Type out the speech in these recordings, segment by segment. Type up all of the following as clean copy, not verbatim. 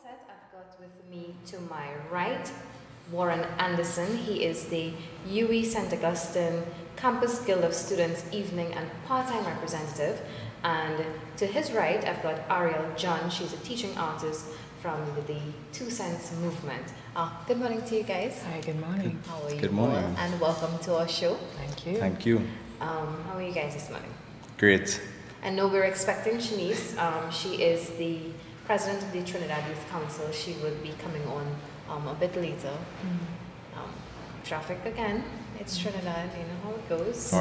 set, I've got with me to my right Warren Anderson. He is the UWI St. Augustine Campus Guild of Students Evening and Part-Time Representative. And to his right, I've got Ariel John. She's a teaching artist from the Two Cents movement. Good morning to you guys. Hi, good morning. How are you? Good morning. All? And welcome to our show. Thank you. Thank you. How are you guys this morning? Great. I know we're expecting Shanice. She is the president of the Trinidad Youth Council. She will be coming on a bit later. Traffic again. It's Trinidad, you know how it goes.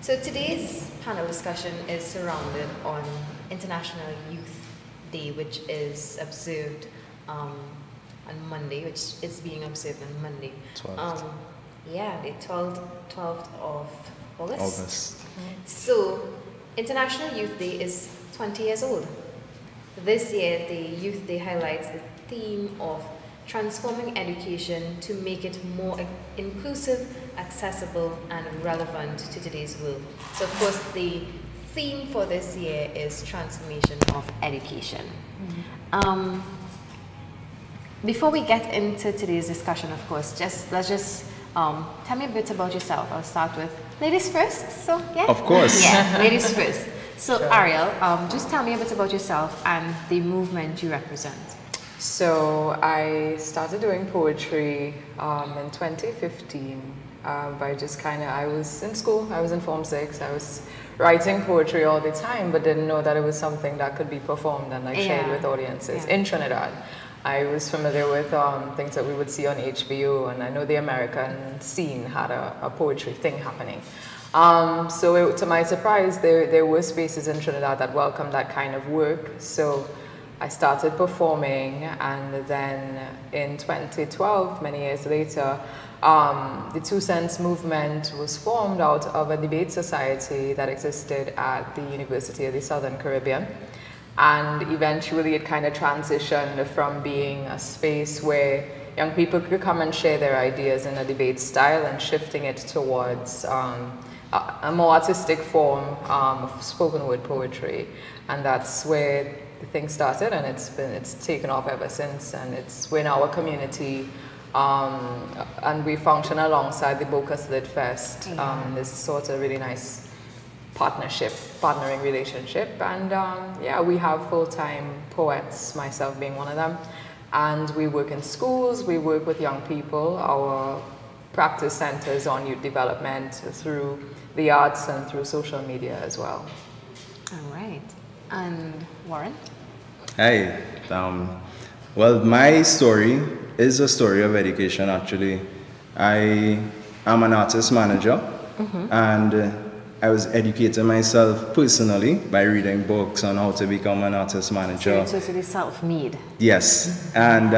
So today's panel discussion is surrounded on International Youth Day, which is observed on Monday, which is being observed on Monday. 12th. Yeah, the 12th of August. So, International Youth Day is 20 years old. This year, the Youth Day highlights the theme of transforming education to make it more inclusive, accessible, and relevant to today's world. So, of course, the theme for this year is transformation of education. Before we get into today's discussion, of course, let's just tell me a bit about yourself. I'll start with ladies first. So yeah, of course. Yeah, ladies first. So sure. Ariel, just tell me a bit about yourself and the movement you represent. So I started doing poetry in 2015 by just I was in school, I was in Form 6, I was writing poetry all the time, but didn't know that it was something that could be performed and shared with audiences in Trinidad. I was familiar with things that we would see on HBO, and I know the American scene had a poetry thing happening. So to my surprise, there were spaces in Trinidad that welcomed that kind of work. So I started performing, and then in 2012, many years later, the Two Cents movement was formed out of a debate society that existed at the University of the Southern Caribbean. And eventually it kind of transitioned from being a space where young people could come and share their ideas in a debate style and shifting it towards a more artistic form of spoken word poetry. And that's where the thing started, and it's taken off ever since, and we're in our community, and we function alongside the Bocas Lit Fest. This sort of really nice partnering relationship, and yeah, we have full-time poets, myself being one of them, and we work in schools, we work with young people. Our practice centers on youth development through the arts and through social media as well. All right. And Warren? Hi. Well, my story is a story of education, actually. I am an artist manager, and I was educating myself personally by reading books on how to become an artist manager. So it's self-made. Yes. And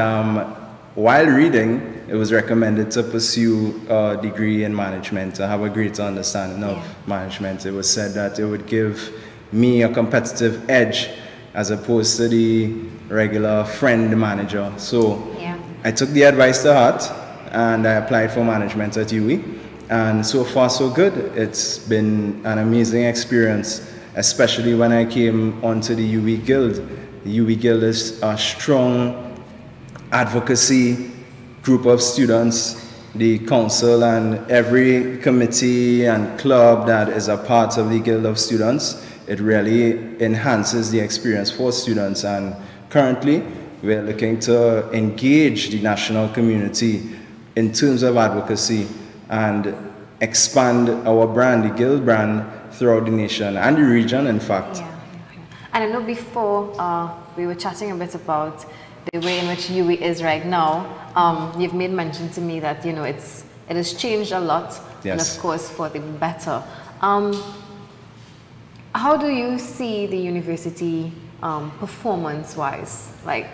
while reading, it was recommended to pursue a degree in management, to have a greater understanding of management. It was said that it would give me a competitive edge as opposed to the regular friend manager. So I took the advice to heart, and I applied for management at UWI. And so far so good. It's been an amazing experience, especially when I came onto the UWI Guild. The UWI Guild is a strong advocacy group of students. The council and every committee and club that is a part of the Guild of Students, it really enhances the experience for students. And currently, we're looking to engage the national community in terms of advocacy and expand our brand, the Guild brand, throughout the nation and the region, in fact. And I know before we were chatting a bit about the way in which UWI is right now. You've made mention to me that it has changed a lot, and of course for the better. How do you see the university performance-wise? Like,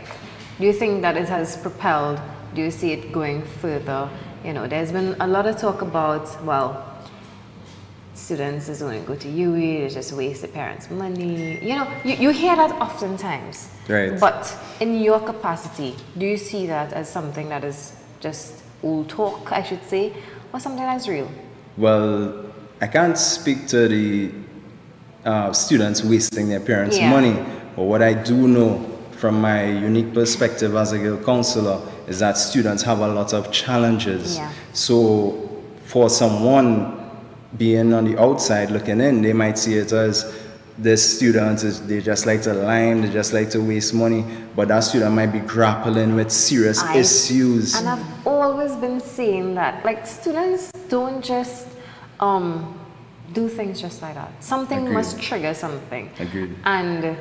do you think that it has propelled? Do you see it going further? There's been a lot of talk about, well, students is only go to UWI, they just waste their parents' money. You hear that oftentimes. Right. But in your capacity, do you see that as something that is just old talk, I should say, or something that's real? Well, I can't speak to the students wasting their parents' money, But what I do know from my unique perspective as a guild counselor is that students have a lot of challenges. Yeah. So for someone being on the outside looking in, they might see it as this student they just like to lie, they just like to waste money, but that student might be grappling with serious issues. And I've always been saying that, like, students don't just do things just like that. Something Agreed. must trigger something. Agreed. And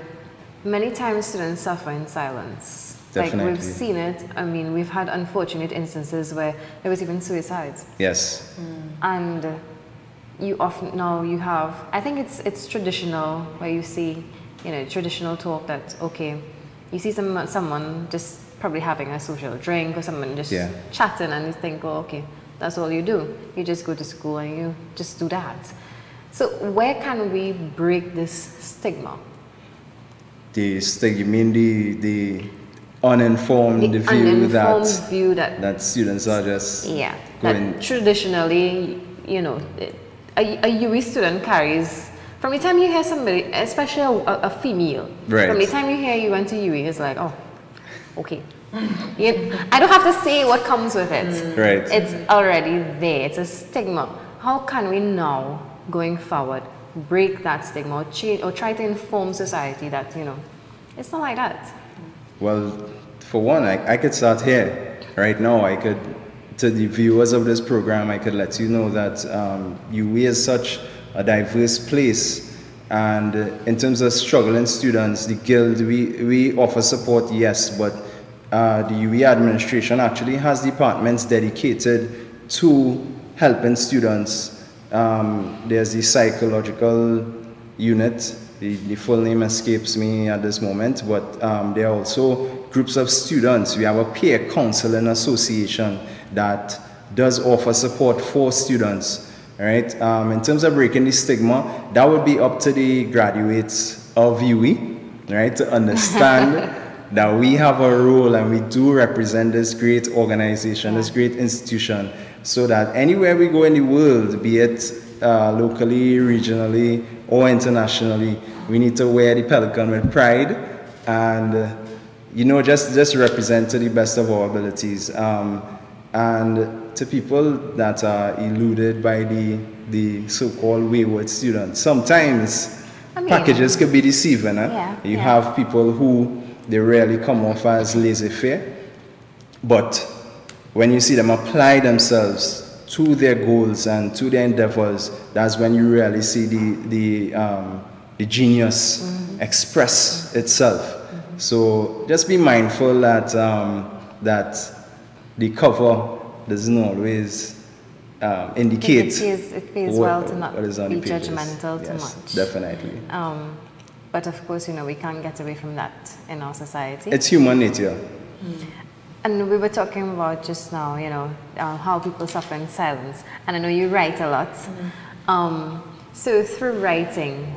many times students suffer in silence. Definitely. Like, we've seen it. I mean, we've had unfortunate instances where there was even suicides. Yes. And you often now you have, I think it's traditional where you see, you know, traditional talk that, okay, you see someone just probably having a social drink or someone just chatting, and you think, oh, okay, that's all you do. You just go to school and you just do that. So where can we break this stigma? The stigma, you mean the uninformed view that students are just going. That traditionally, you know, a UE student carries, from the time you hear somebody, especially a female, right, from the time you hear you went to UE, it's like, oh, okay. I don't have to say what comes with it. Right. It's already there. It's a stigma. How can we now, going forward, break that stigma or change, or try to inform society that, you know, it's not like that? Well, for one, I could start here. Right now, I could, to the viewers of this program, I could let you know that UE is such a diverse place. And in terms of struggling students, the Guild, we offer support, yes, but the UE administration actually has departments dedicated to helping students. There's the psychological unit, the full name escapes me at this moment, but there are also groups of students. We have a peer counseling association that does offer support for students, right? In terms of breaking the stigma, that would be up to the graduates of UE, right, to understand that we have a role and we do represent this great organization, this great institution, so that anywhere we go in the world, be it locally, regionally, or internationally, we need to wear the pelican with pride and, you know, just represent to the best of our abilities. And to people that are eluded by the so-called wayward students, sometimes packages could be deceiving. You have people who, they rarely come off as laissez-faire, but when you see them apply themselves to their goals and to their endeavors, that's when you really see the genius express itself. So just be mindful that that the cover doesn't always indicate it pays well to not be judgmental too much. Definitely. But of course, you know, we can't get away from that in our society. It's human nature. And we were talking about just now, you know, how people suffer in silence. And I know you write a lot. So through writing,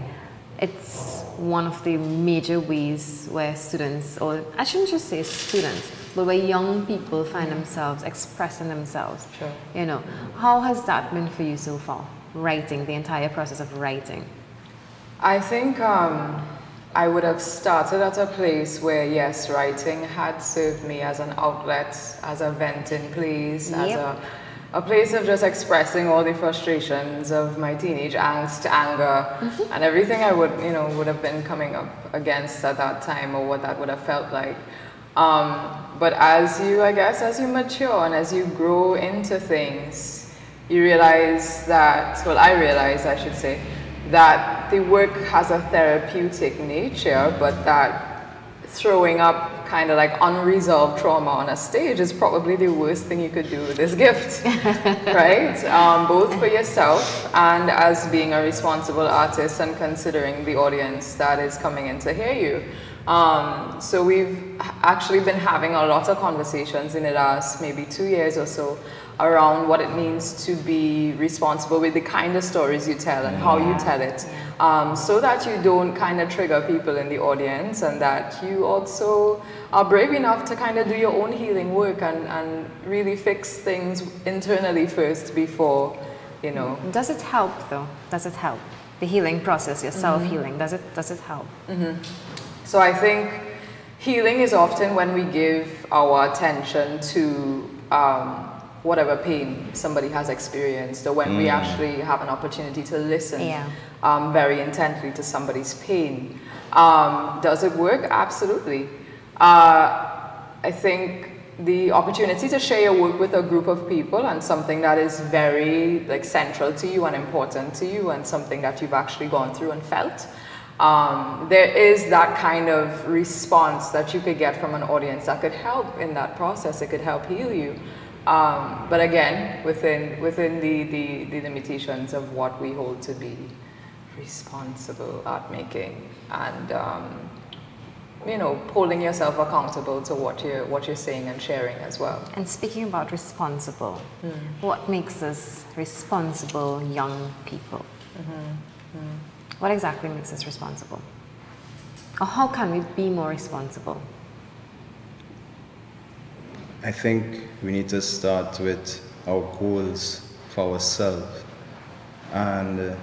it's one of the major ways where students, or I shouldn't just say students, but where young people find themselves expressing themselves. Sure. You know, how has that been for you so far? Writing, the entire process of writing. I think I would have started at a place where, yes, writing had served me as an outlet, as a venting place, as a place of just expressing all the frustrations of my teenage angst, anger, and everything I would have been coming up against at that time, or what that would have felt like. But as you mature and as you grow into things, you realize that, well, I realized, I should say, that the work has a therapeutic nature, but that throwing up kind of like unresolved trauma on a stage is probably the worst thing you could do with this gift, right? Both for yourself and as being a responsible artist and considering the audience that is coming in to hear you. So we've actually been having a lot of conversations in the last maybe 2 years or so around what it means to be responsible with the kind of stories you tell and how you tell it, so that you don't kind of trigger people in the audience, and that you also are brave enough to kind of do your own healing work and really fix things internally first before, you know. Does it help though? Does it help? The healing process, your self-healing, does it help? So I think healing is often when we give our attention to whatever pain somebody has experienced, or when we actually have an opportunity to listen very intently to somebody's pain. Does it work? Absolutely. I think the opportunity to share your work with a group of people and something that is very like central to you and important to you and something that you've actually gone through and felt, there is that kind of response that you could get from an audience that could help in that process. It could help heal you. But again, within the limitations of what we hold to be responsible art making, and you know, holding yourself accountable to what you're saying and sharing as well. And speaking about responsible, what makes us responsible young people? What exactly makes us responsible? Or how can we be more responsible? I think we need to start with our goals for ourselves and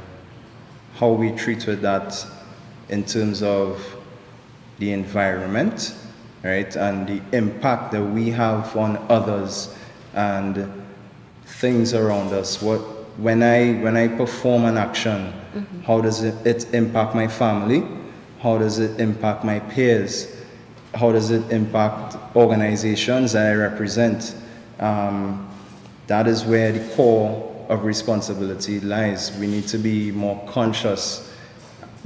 how we treat with that in terms of the environment, right, and the impact that we have on others and things around us. When I perform an action, how does it impact my family? How does it impact my peers? How does it impact organizations that I represent? That is where the core of responsibility lies. We need to be more conscious,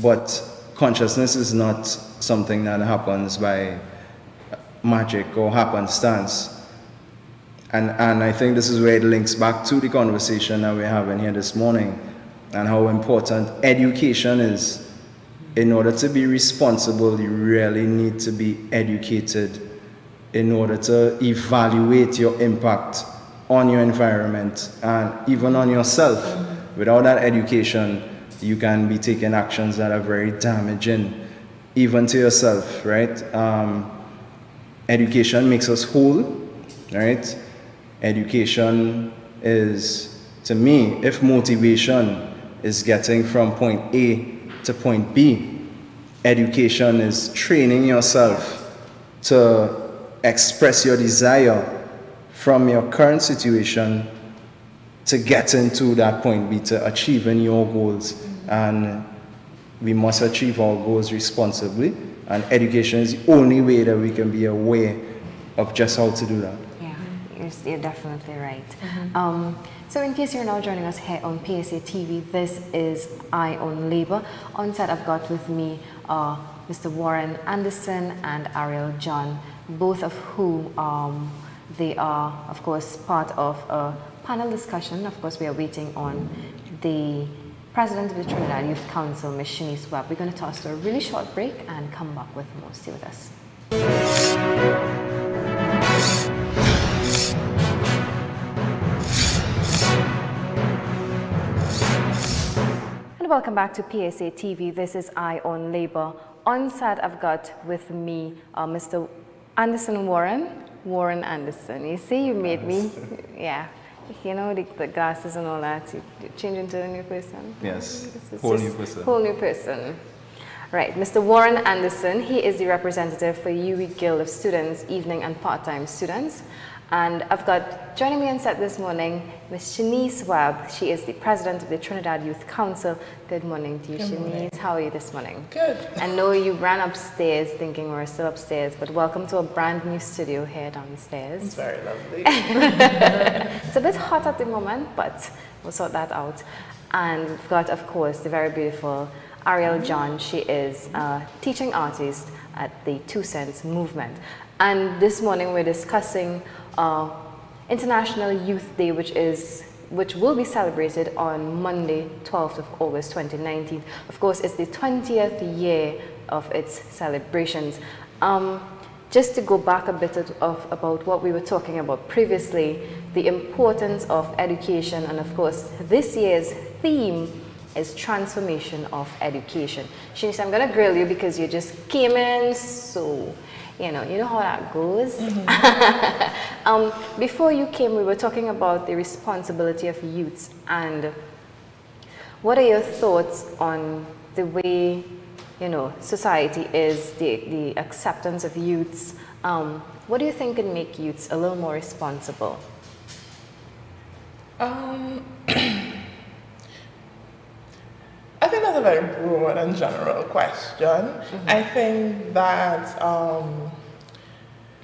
but consciousness is not something that happens by magic or happenstance. And I think this is where it links back to the conversation that we're having here this morning and how important education is. In order to be responsible, you really need to be educated in order to evaluate your impact on your environment and even on yourself. Without that education, you can be taking actions that are very damaging, even to yourself, right? Education makes us whole, right? Education is, to me, if motivation is getting from point A to point B, education is training yourself to express your desire from your current situation to get into that point B, to achieving your goals. And we must achieve our goals responsibly, and education is the only way that we can be aware of just how to do that. Yeah, you're definitely right. So in case you're now joining us here on PSA TV, this is Eye on Labor. On set I've got with me Mr. Warren Anderson and Ariel John, both of whom they are, of course, part of a panel discussion. Of course, we are waiting on the President of the Trinidad Youth Council, Ms. Shanice Webb. We're going to toss to a really short break and come back with more. Stay with us. And welcome back to PSA TV. This is Eye on Labor. On set, I've got with me Mr. Anderson Warren Anderson. You see, you made me, yeah. You know, the glasses and all that, you change into a new person? Yes, whole new person. Whole new person. Right, Mr. Warren Anderson, he is the representative for UWI Guild of Students, evening and part-time students. And I've got, joining me on set this morning, Ms. Shanice Webb. She is the president of the Trinidad Youth Council. Good morning to you, Shanice. Morning. How are you this morning? Good. I know you ran upstairs thinking we're still upstairs, but welcome to a brand new studio here downstairs. It's very lovely. It's a bit hot at the moment, but we'll sort that out. And we've got, of course, the very beautiful Ariel John. She is a teaching artist at the 2 Cents Movement. And this morning we're discussing International Youth Day, which will be celebrated on Monday, 12th of August 2019. Of course, it's the 20th year of its celebrations. Just to go back a bit about what we were talking about previously, the importance of education, and of course, this year's theme is transformation of education. Shanice, I'm going to grill you because you just came in, so you know how that goes. Before you came, we were talking about the responsibility of youths, and what are your thoughts on the way society is, the acceptance of youths. What do you think can make youths a little more responsible? I think that's a very broad and general question. I think that,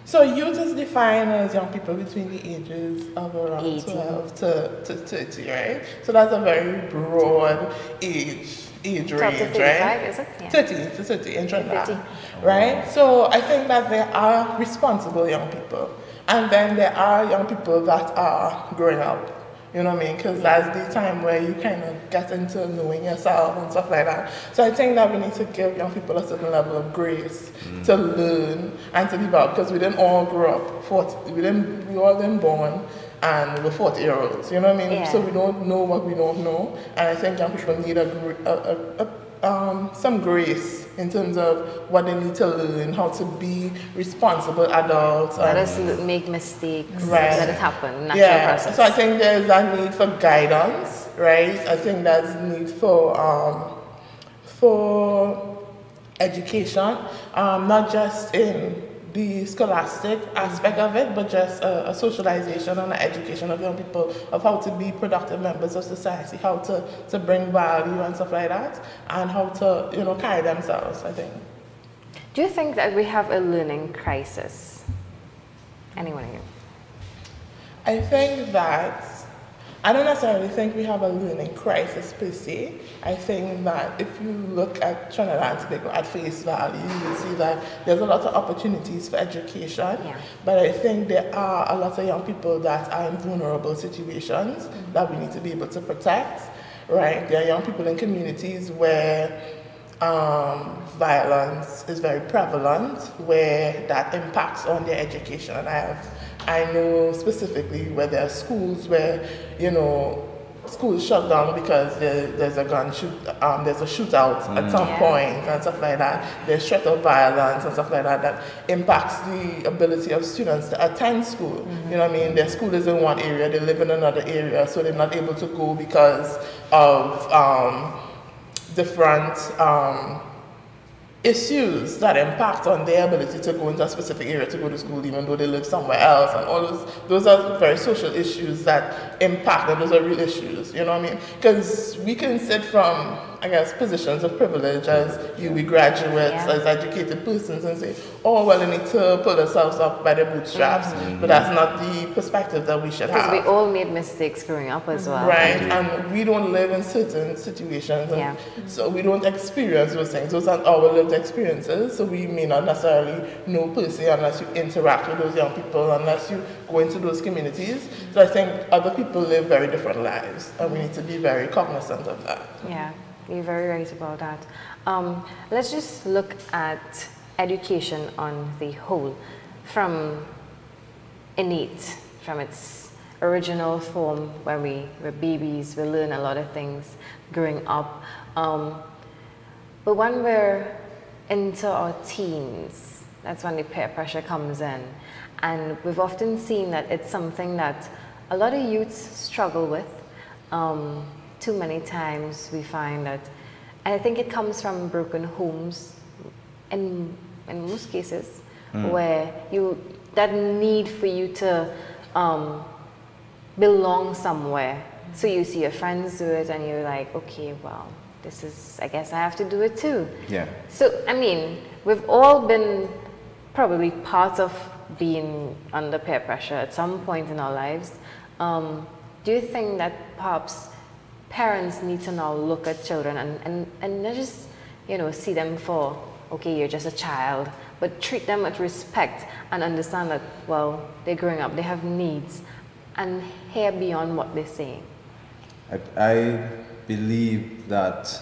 so youth is defined as young people between the ages of around 18. 12 to 30, right? So that's a very broad age range, 12 to 35, right? Is it? Yeah. 30 to 30 in Trinidad, right? So I think that there are responsible young people, and then there are young people that are growing up. You know what I mean? Because that's the time where you kind of get into knowing yourself and stuff like that. So I think that we need to give young people a certain level of grace to learn and to develop, because we didn't all grow up. We all been born and we're 40-year-olds. You know what I mean? Yeah. So we don't know what we don't know, and I think young people need some grace in terms of what they need to learn, how to be responsible adults. Let us make mistakes. Right. Let it happen. Natural process. So I think there's a need for guidance, right? I think there's a need for education, not just in the scholastic aspect of it, but just a socialization and an education of young people of how to be productive members of society, how to bring value and stuff like that, and how to carry themselves, I think. Do you think that we have a learning crisis? Anyone of you? I think that I don't necessarily think we have a learning crisis per se. I think that if you look at Trinidad and Tobago at face value, you will see that there's a lot of opportunities for education. Yeah. But I think there are a lot of young people that are in vulnerable situations that we need to be able to protect, right? There are young people in communities where violence is very prevalent, where that impacts on their education. I know specifically where there are schools where, schools shut down because there's a there's a shootout at some point and stuff like that. There's threat of violence and stuff like that impacts the ability of students to attend school. You know what I mean? Their school is in one area, they live in another area, so they're not able to go because of different issues that impact on their ability to go into a specific area to go to school even though they live somewhere else, and all those are very social issues that impact, and those are real issues, you know what I mean? Because we can sit from, I guess, positions of privilege as we graduates, as educated persons, and say, oh, well, they need to pull themselves up by their bootstraps, but that's not the perspective that we should have. Because we all made mistakes growing up as well. Right, and we don't live in certain situations, and so we don't experience those things. Those aren't our lived experiences, so we may not necessarily know per se unless you interact with those young people, unless you go into those communities. So I think other people live very different lives, and we need to be very cognizant of that. Yeah, you're very right about that. Let's just look at education on the whole, from innate, from its original form, when we were babies, we learn a lot of things growing up. But when we're into our teens, that's when the peer pressure comes in. And we've often seen that it's something that a lot of youths struggle with. Too many times we find that, and I think it comes from broken homes in most cases, where that need for you to belong somewhere. So you see your friends do it and you're like, okay, well, this is, I guess I have to do it too. Yeah. So, I mean, we've all been probably part of being under peer pressure at some point in our lives. Do you think that perhaps parents need to now look at children and not just, see them for, okay, you're just a child, but treat them with respect and understand that, well, they're growing up, they have needs, and hear beyond what they're saying? I believe that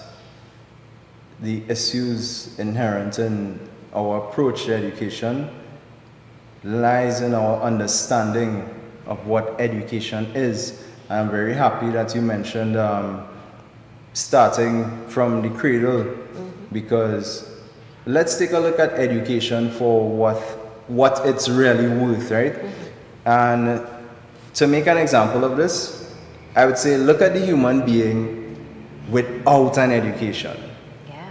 the issues inherent in our approach to education lies in our understanding of what education is. I'm very happy that you mentioned starting from the cradle, because let's take a look at education for what it's really worth, right? And to make an example of this, I would say look at the human being without an education. Yeah.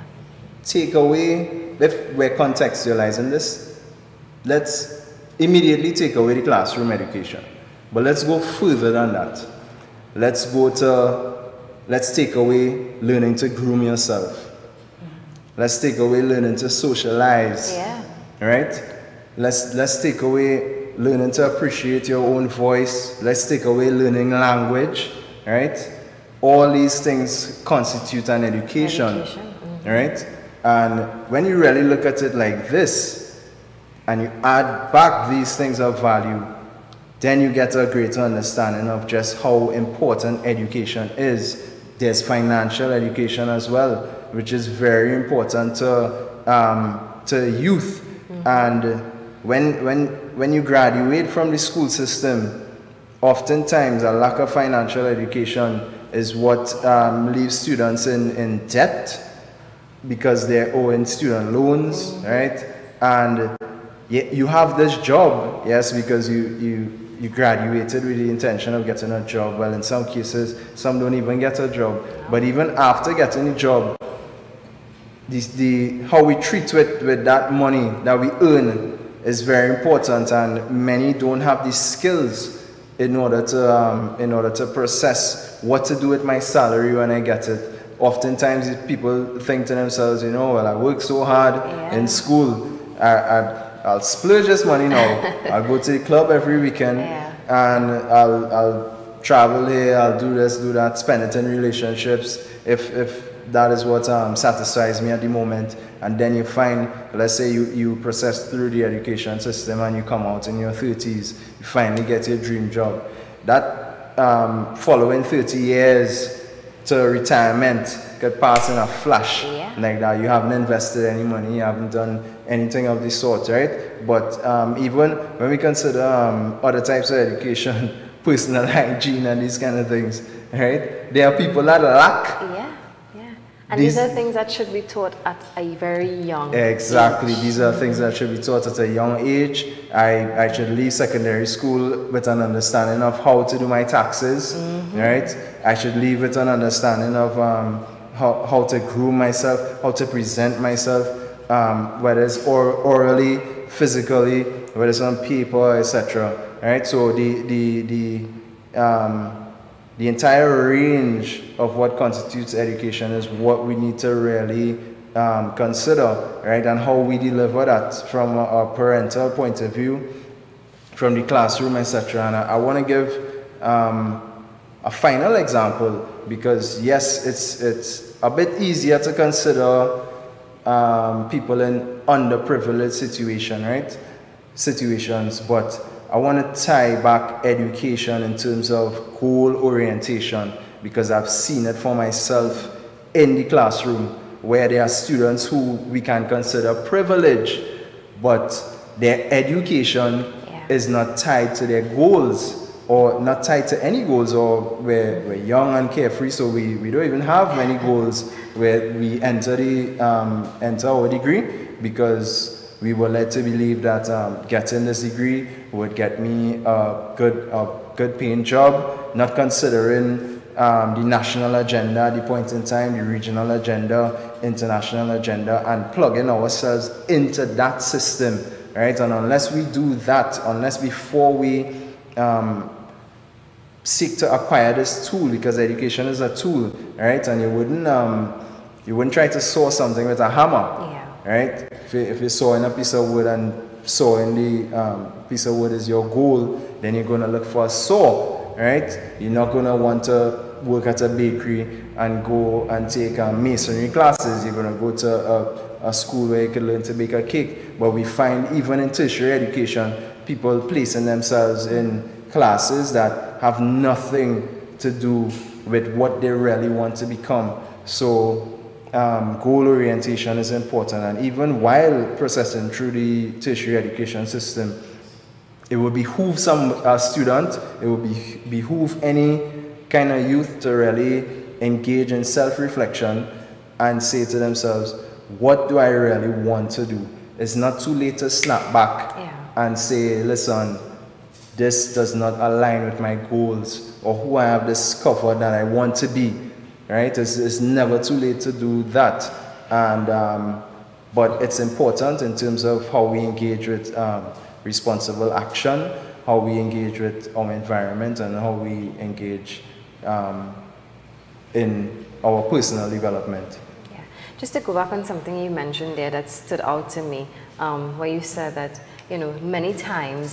take away, if we're contextualizing this, let's immediately take away the classroom education. But let's go further than that. Let's take away learning to groom yourself. Let's take away learning to socialize. Yeah. Right? Let's take away learning to appreciate your own voice. Let's take away learning language. Right? All these things constitute an education. Right? And when you really look at it like this, and you add back these things of value, then you get a greater understanding of just how important education is. There's financial education as well, which is very important to youth. And when you graduate from the school system, oftentimes a lack of financial education is what leaves students in debt because they're owing student loans, right? And you have this job, yes, because you graduated with the intention of getting a job. Well, in some cases, some don't even get a job. But even after getting a job, how we treat with that money that we earn is very important, and many don't have the skills in order to process what to do with my salary when I get it. Oftentimes, people think to themselves, well, I work so hard in school, I'll splurge this money now. I'll go to the club every weekend, and I'll travel here, I'll do this, do that, spend it in relationships if that is what satisfies me at the moment. And then you find, let's say you process through the education system and you come out in your 30s, you finally get your dream job. That following 30 years to retirement could pass in a flash like that. You haven't invested any money, you haven't done anything of the sort, right? But even when we consider other types of education, personal hygiene and these kind of things, right? There are people that lack. And these are things that should be taught at a very young Exactly. age. These are things that should be taught at a young age. I should leave secondary school with an understanding of how to do my taxes, right? I should leave with an understanding of how to groom myself, how to present myself, whether it's orally, physically, whether it's on paper, etc. Right? So the entire range of what constitutes education is what we need to really consider, right? And how we deliver that from a parental point of view, from the classroom, etc. And I want to give a final example because, yes, it's a bit easier to consider people in underprivileged situations, but I want to tie back education in terms of goal orientation because I've seen it for myself in the classroom where there are students who we can consider privileged, but their education is not tied to their goals or not tied to any goals, or we're young and carefree, so we don't even have many goals where we enter our degree because we were led to believe that getting this degree would get me a good paying job, not considering the national agenda at the point in time, the regional agenda, international agenda, and plugging ourselves into that system, right? And unless we do that, unless before we seek to acquire this tool, because education is a tool, right? And you wouldn't try to saw something with a hammer. Right? If you're sawing a piece of wood and sawing the piece of wood is your goal, then you're going to look for a saw, right? You're not going to want to work at a bakery and go and take masonry classes. You're going to go to a school where you can learn to bake a cake. But we find even in tertiary education, people placing themselves in classes that have nothing to do with what they really want to become. So goal orientation is important, and even while processing through the tertiary education system, it would behoove some student, it would behoove any kind of youth to really engage in self-reflection and say to themselves, what do I really want to do? It's not too late to snap back and say, listen, this does not align with my goals or who I have discovered that I want to be. Right? It's never too late to do that. and but it's important in terms of how we engage with responsible action, how we engage with our environment, and how we engage in our personal development. Yeah. Just to go back on something you mentioned there that stood out to me, where you said that, you know, many times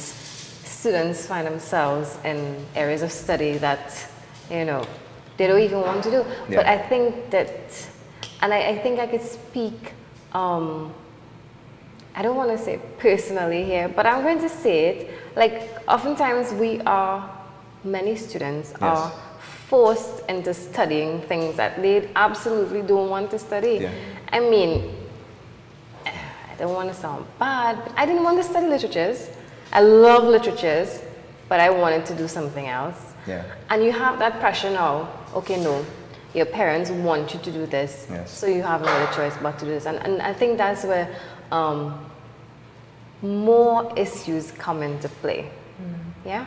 students find themselves in areas of study that, you know, they don't even want to do. Yeah. But I think that, and I think I could speak, I don't want to say personally here, but I'm going to say it, like oftentimes many students are forced into studying things that they absolutely don't want to study. Yeah. I mean, I don't want to sound bad, but I didn't want to study literatures. I love literatures, but I wanted to do something else. Yeah. And you have that pressure now, okay, no, your parents want you to do this, so you have no other choice but to do this. And I think that's where more issues come into play. Yeah?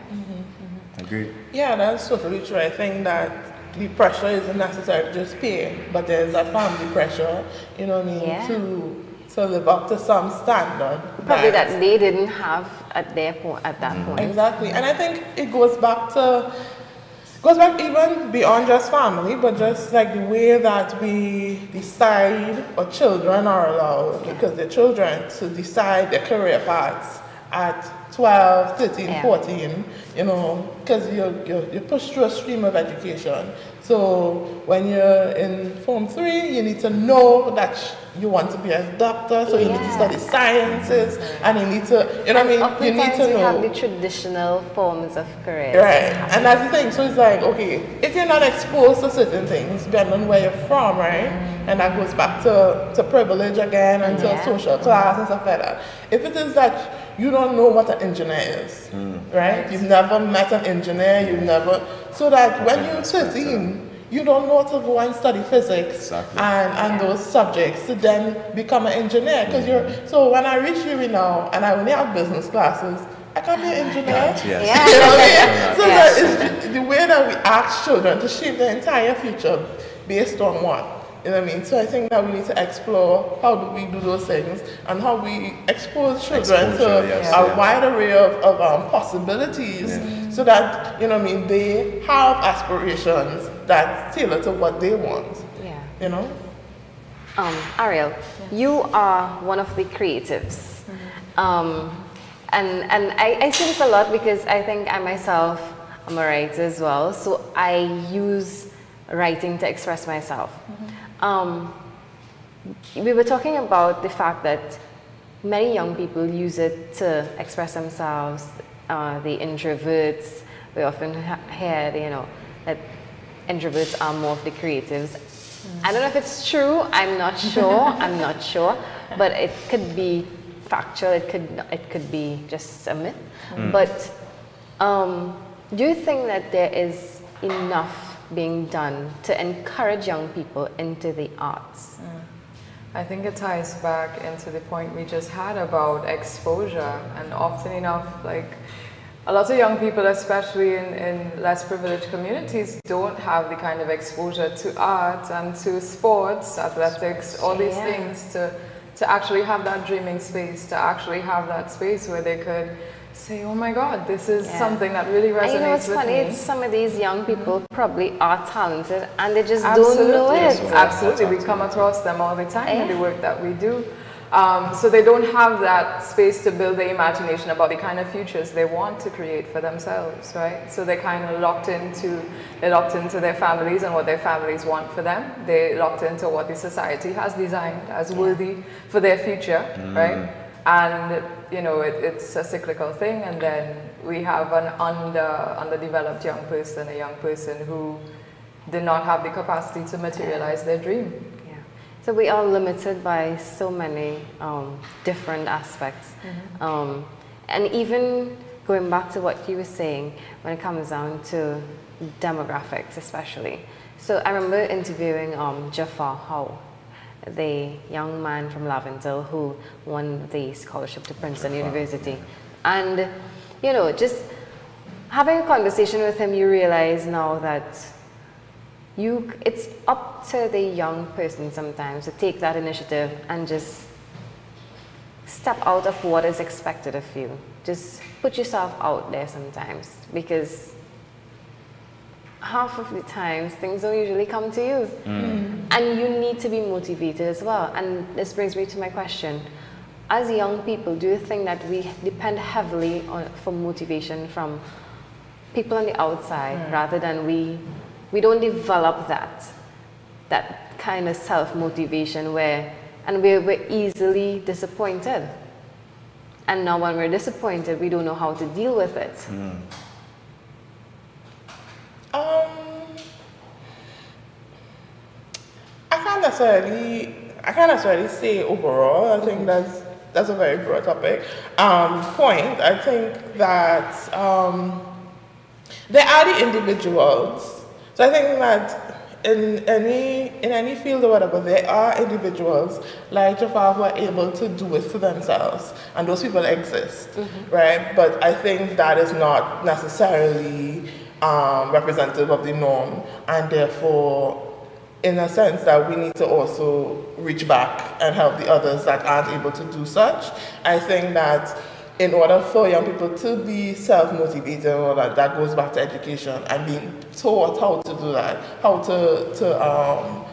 Agreed. Yeah, that's totally true. I think that the pressure isn't necessarily just pay, but there's a family pressure, you know what I mean, to live up to some standard. Probably that they didn't have at that point. Exactly. And I think it goes back even beyond just family, but just like the way that we decide, or children are allowed, because they're children, to decide their career paths at 12, 13, 14, you know, because you're pushed through a stream of education. So when you're in Form 3, you need to know that you want to be a doctor, so you need to study sciences, and you need to, you know what I mean? You need to know. Have the traditional forms of careers. Right, and that's the thing. So it's like, okay, if you're not exposed to certain things, depending on where you're from, right? And that goes back to privilege again, and to social class and stuff like that. If it is that you don't know what an engineer is, right? You've never met an engineer, so that when you're 13, you don't know to go and study physics and those subjects to then become an engineer. Because so when I reach uni now and I only have business classes, I can't be an engineer. You know what I mean? So that is the way that we ask children to shape their entire future based on what? You know what I mean? So I think that we need to explore how do we do those things and how we expose children to a wide array of possibilities so that, you know what I mean, they have aspirations that tailor to what they want. Yeah. You know? Ariel, you are one of the creatives. And I say this a lot because I think I myself am a writer as well. So I use writing to express myself. We were talking about the fact that many young people use it to express themselves. The introverts, we often hear, you know, that introverts are more of the creatives. I don't know if it's true. I'm not sure. But it could be factual. It could be just a myth. But do you think that there is enough being done to encourage young people into the arts? I think it ties back into the point we just had about exposure, and often enough, like a lot of young people, especially in less privileged communities, don't have the kind of exposure to art and to sports, athletics, all these things to actually have that dreaming space, to actually have that space where they could say, oh my God, this is something that really resonates with me. You know what's funny? Some of these young people probably are talented and they just don't know it. Absolutely, we come across them all the time in the work that we do. So they don't have that space to build their imagination about the kind of futures they want to create for themselves, right? So they're kind of locked into their families and what their families want for them. They're locked into what the society has designed as worthy for their future, right? And you know, it's a cyclical thing, and then we have an underdeveloped young person, a young person who did not have the capacity to materialize their dream. Yeah. So we are limited by so many different aspects. And even going back to what you were saying, when it comes down to demographics especially. So I remember interviewing Jafar Howe, the young man from Laventille who won the scholarship to Princeton University. And, you know, just having a conversation with him, you realize now that it's up to the young person sometimes to take that initiative and just step out of what is expected of you. Just put yourself out there sometimes, because half of the times things don't usually come to you. And you need to be motivated as well. And this brings me to my question. As young people, do you think that we depend heavily for motivation from people on the outside rather than we don't develop that kind of self-motivation and we're easily disappointed. And now when we're disappointed, we don't know how to deal with it. I can't necessarily say overall. I think that's a very broad topic. Point. I think that there are the individuals. So I think that in any field or whatever, there are individuals like Jafar who are able to do it for themselves, and those people exist, right? But I think that is not necessarily representative of the norm, and therefore, in a sense, that we need to also reach back and help the others that aren't able to do such. I think that in order for young people to be self-motivated, or that goes back to education and being taught how to do that, how to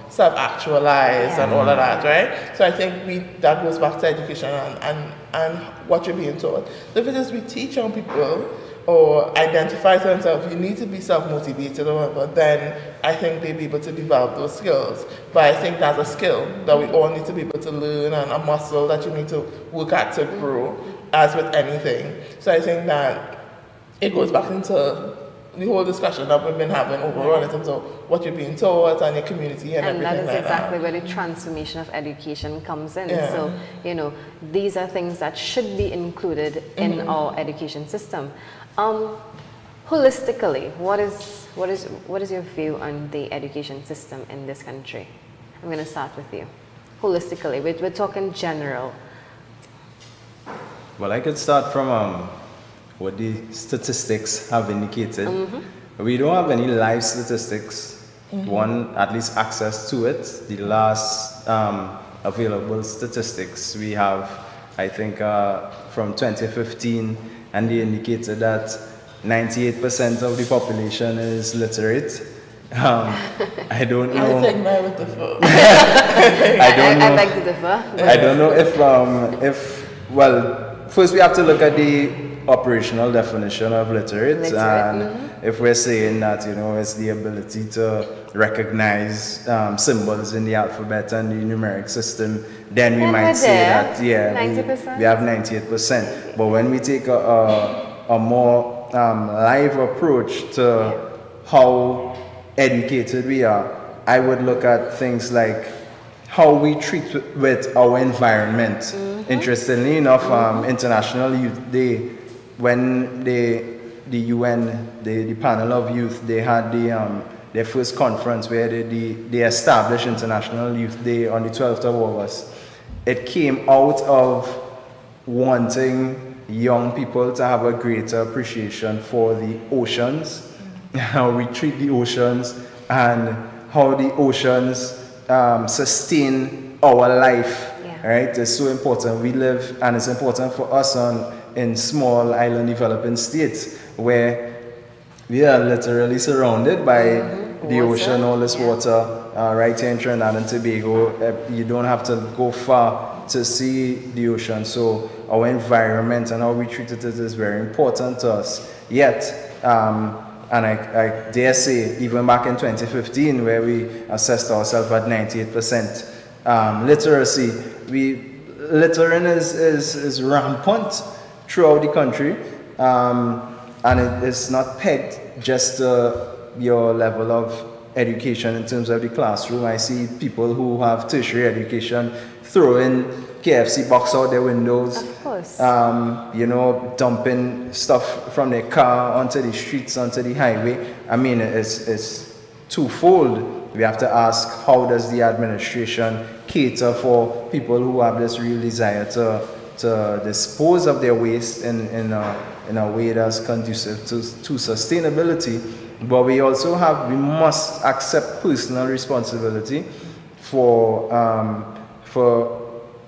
self-actualize and all of that, right? So I think that goes back to education and what you're being taught. So if it is we teach young people or identify to themselves, you need to be self-motivated or whatever, then I think they'll be able to develop those skills. But I think that's a skill that we all need to be able to learn, and a muscle that you need to work at to grow, as with anything. So I think that it goes back into the whole discussion that we've been having overall in terms of what you're being taught and your community and everything like that. And that is exactly where the transformation of education comes in. Yeah. So, these are things that should be included in our education system. Holistically, what is your view on the education system in this country? I'm going to start with you. Holistically, we're talking general. Well, I could start from what the statistics have indicated. We don't have any live statistics. One, at least access to it. The last available statistics we have, I think, from 2015, and they indicated that 98% of the population is literate. I don't know. I think I would differ. I don't know. I beg to differ. I don't know well, first we have to look at the operational definition of literate. And if we're saying that, it's the ability to recognize symbols in the alphabet and the numeric system, then we might say that, we have 98%. But when we take a more live approach to how educated we are, I would look at things like how we treat with our environment. Interestingly enough, International Youth Day, when the UN, the panel of youth, they had their first conference where they established International Youth Day on the 12th of August. It came out of wanting young people to have a greater appreciation for the oceans, how we treat the oceans, and how the oceans sustain our life. Right? It's so important. We live, and it's important for us in small island developing states where we are literally surrounded by the ocean, all this water. Right here in Trinidad and Tobago, you don't have to go far to see the ocean. So our environment and how we treat it is very important to us. Yet, and I dare say, even back in 2015, where we assessed ourselves at 98% literacy, littering is rampant throughout the country, and it is not pegged just to your level of education in terms of the classroom. I see people who have tertiary education throwing KFC box out their windows, of course. Dumping stuff from their car onto the streets, onto the highway. I mean, it's twofold. We have to ask, how does the administration cater for people who have this real desire to dispose of their waste in a way that's conducive to sustainability? but we must accept personal responsibility for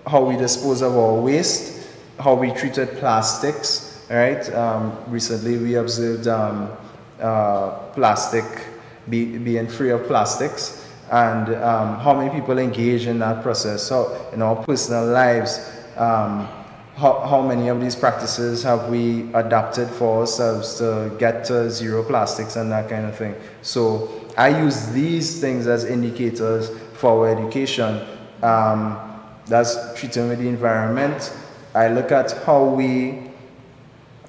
how we dispose of our waste, how we treated plastics, right? Recently we observed plastic being free of plastics, and how many people engage in that process. So in our personal lives, how many of these practices have we adapted for ourselves to get to zero plastics and that kind of thing. So I use these things as indicators for our education. That's treating with the environment. I look at how we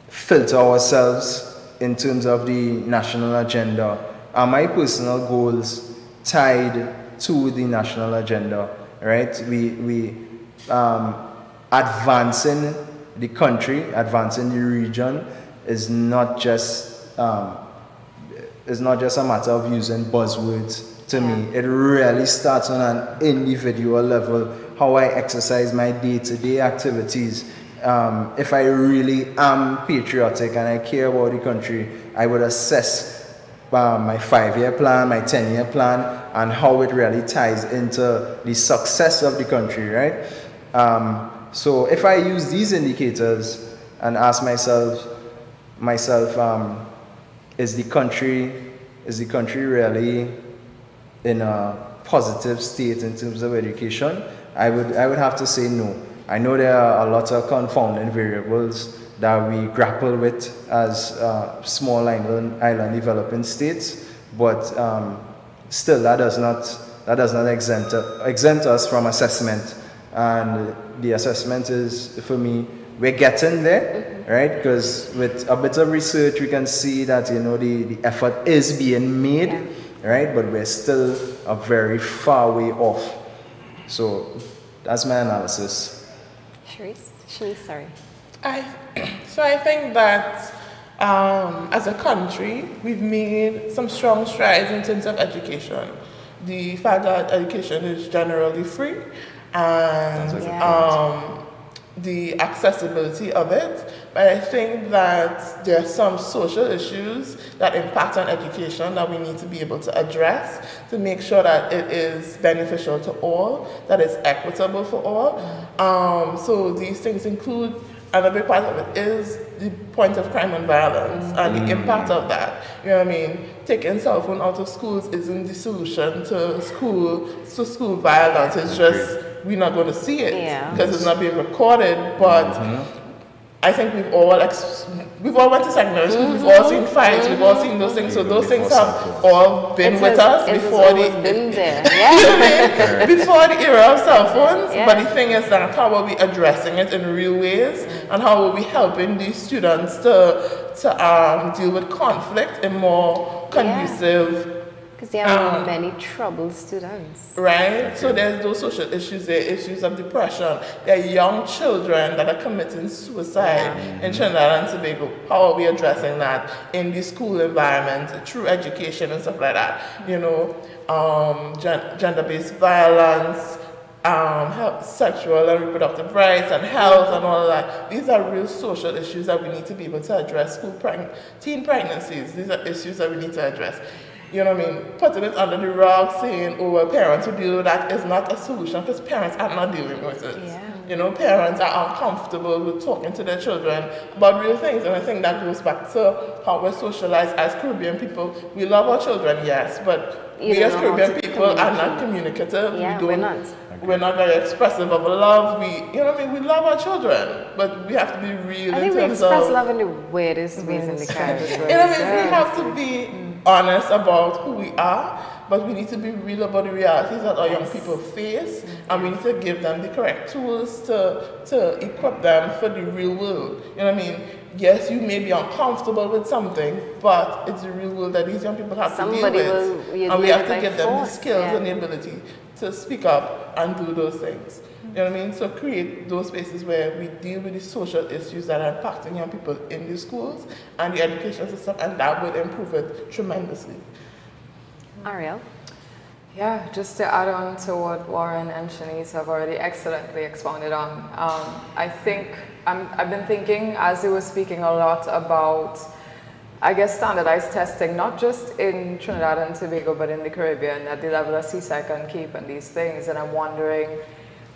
filter ourselves in terms of the national agenda. Are my personal goals tied to the national agenda, right? We advancing the country, advancing the region is not just a matter of using buzzwords to me. It really starts on an individual level, how I exercise my day-to-day activities. If I really am patriotic and I care about the country, I would assess my 5-year plan, my 10-year plan, and how it really ties into the success of the country, right? So if I use these indicators and ask myself, is the country really in a positive state in terms of education? I would have to say no. I know there are a lot of confounding variables that we grapple with as small island developing states, but still that does not exempt us from assessment. And the assessment is, for me, we're getting there, right? Because with a bit of research, we can see that, you know, the effort is being made, right? But we're still a very far way off. So that's my analysis. Sharice, sorry. So I think that as a country, we've made some strong strides in terms of education. The fact that education is generally free, and the accessibility of it. But I think that there are some social issues that impact on education that we need to be able to address to make sure that it is beneficial to all, that it's equitable for all. So these things include, and a big part of it is the point of crime and violence and the impact of that. You know what I mean? Taking cell phone out of schools isn't the solution to school violence. It's just we're not going to see it because it's not being recorded. But I think we've all went to secondary school. We've all seen fights. We've all seen those things. So those things have all been with us before before the era of cell phones. But the thing is that how are we addressing it in real ways, and how are we helping these students to deal with conflict in more conducive. Because there are many troubled students. Right? So there's those social issues, there are issues of depression. There are young children that are committing suicide in Trinidad and Tobago. How are we addressing that in the school environment, through education and stuff like that? You know, gender-based violence, sexual and reproductive rights and health and all of that. These are real social issues that we need to be able to address. Teen pregnancies, these are issues that we need to address. You know what I mean? Putting it under the rug, saying, oh, well, parents will deal with that is not a solution, because parents are not dealing with it. You know, parents are uncomfortable with talking to their children about real things. And I think that goes back to how we're socialized as Caribbean people. We love our children, yes, but we as Caribbean people are not communicative. We're not very expressive of love. You know what I mean? We love our children, but we have to be real. I think we express love in the weirdest ways in the Caribbean. You know what I mean? We have to be honest about who we are, but we need to be real about the realities that our young people face, and we need to give them the correct tools to equip them for the real world. You know what I mean? Yes, you may be uncomfortable with something, but it's the real world that these young people have to deal with. And we have to give them the skills and the ability to speak up and do those things. You know what I mean? So create those spaces where we deal with the social issues that are impacting young people in the schools and the education system, and that would improve it tremendously. Ariel? Yeah, just to add on to what Warren and Shanice have already excellently expounded on. I think I've been thinking as they were speaking a lot about I guess, standardized testing, not just in Trinidad and Tobago, but in the Caribbean, at the level of CSEC and CAPE and these things. And I'm wondering,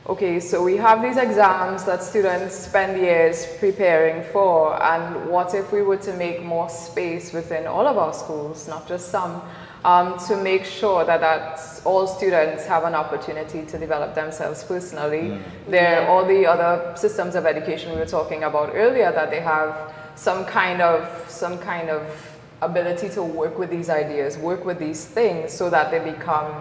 okay, so we have these exams that students spend years preparing for, and what if we were to make more space within all of our schools, not just some, to make sure that all students have an opportunity to develop themselves personally. There are all the other systems of education we were talking about earlier, that they have some kind of ability to work with these ideas, work with these things, so that they become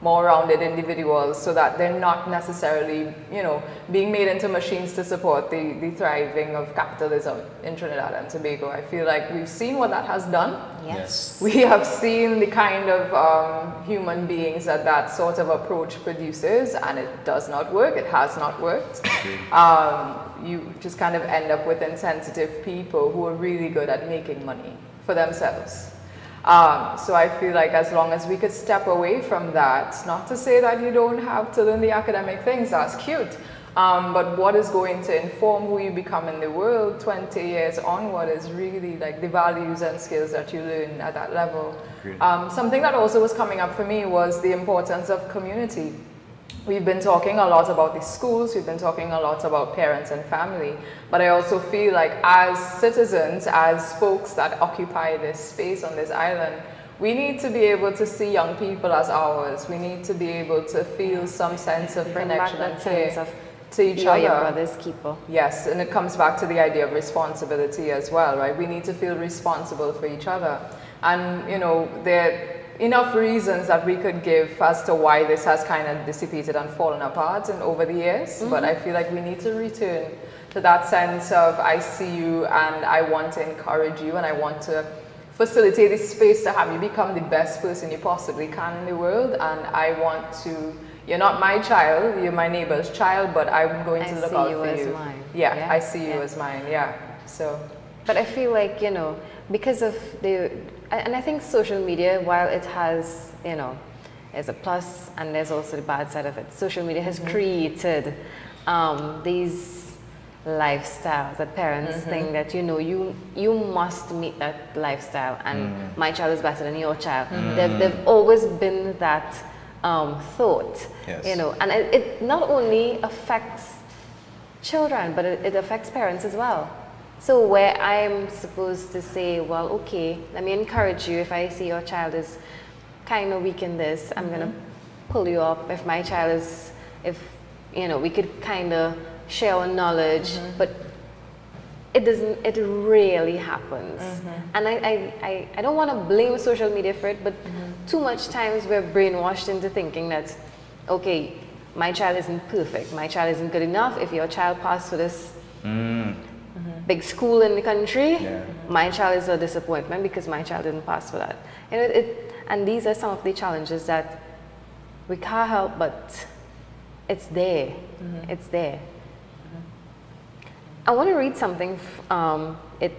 more rounded individuals, so that they're not necessarily, you know, being made into machines to support the thriving of capitalism in Trinidad and Tobago. I feel like we've seen what that has done. Yes. We have seen the kind of human beings that sort of approach produces, and it does not work. It has not worked. You just kind of end up with insensitive people who are really good at making money for themselves. So I feel like as long as we could step away from that, not to say that you don't have to learn the academic things, that's cute, but what is going to inform who you become in the world 20 years onward is really like the values and skills that you learn at that level. Something that also was coming up for me was the importance of community. We've been talking a lot about the schools, we've been talking a lot about parents and family, but I also feel like as citizens, as folks that occupy this space on this island, we need to be able to see young people as ours. We need to be able to feel some sense of connection and care to each other. Your brother's keeper. Yes, and it comes back to the idea of responsibility as well, right? We need to feel responsible for each other. And, you know, there enough reasons that we could give as to why this has kind of dissipated and fallen apart over the years, but I feel like we need to return to that sense of I see you and I want to encourage you and I want to facilitate this space to have you become the best person you possibly can in the world, and I want to, you're not my child, you're my neighbor's child, but I'm going to look out for you. Mine. Yeah, I see you as mine, so. But I feel like, you know, because of and I think social media, while it has, you know, there's a plus and there's also the bad side of it. Social media has created these lifestyles that parents think that, you know, you must meet that lifestyle, and my child is better than your child. They've always been that thought, you know, and it not only affects children, but it affects parents as well. So where I'm supposed to say, well, okay, let me encourage you. If I see your child is kind of weak in this, I'm going to pull you up. If my child is, you know, we could kind of share our knowledge, but it rarely happens. And I don't want to blame social media for it, but too much times we're brainwashed into thinking that, okay, my child isn't perfect. My child isn't good enough. If your child passed for this big school in the country, my child is a disappointment because my child didn't pass for that. You know, and these are some of the challenges that we can't help, but it's there. It's there. I want to read something.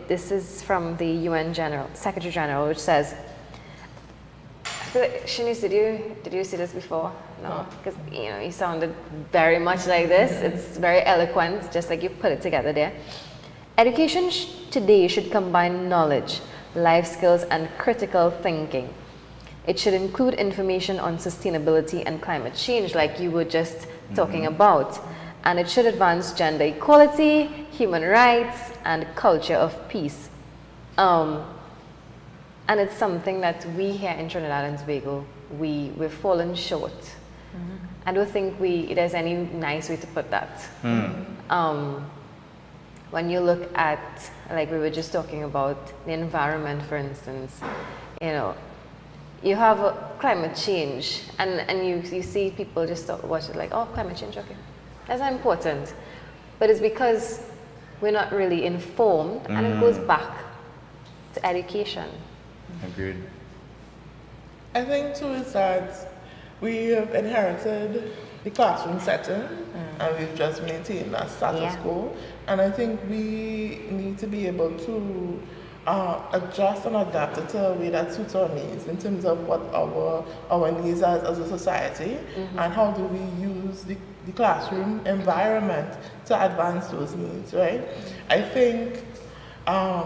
This is from the UN Secretary General, which says, Shanice, did you see this before? No, because you know, you sounded very much like this. It's very eloquent, just like you put it together there. Education today should combine knowledge, life skills, and critical thinking. It should include information on sustainability and climate change, like you were just talking about. And it should advance gender equality, human rights, and culture of peace. And it's something that we here in Trinidad and Tobago, we've fallen short. I don't think there's any nice way to put that. When you look at, like we were just talking about the environment, for instance, you know, you have climate change, and you see people just watch it like, oh, climate change, okay. That's not important. But it's because we're not really informed, and it goes back to education. Agreed. I think too is that we have inherited the classroom setting and we've just maintained that status quo. And I think we need to be able to adjust and adapt it to a way that suits our needs in terms of what our needs as a society, and how do we use the classroom environment to advance those needs, right? I think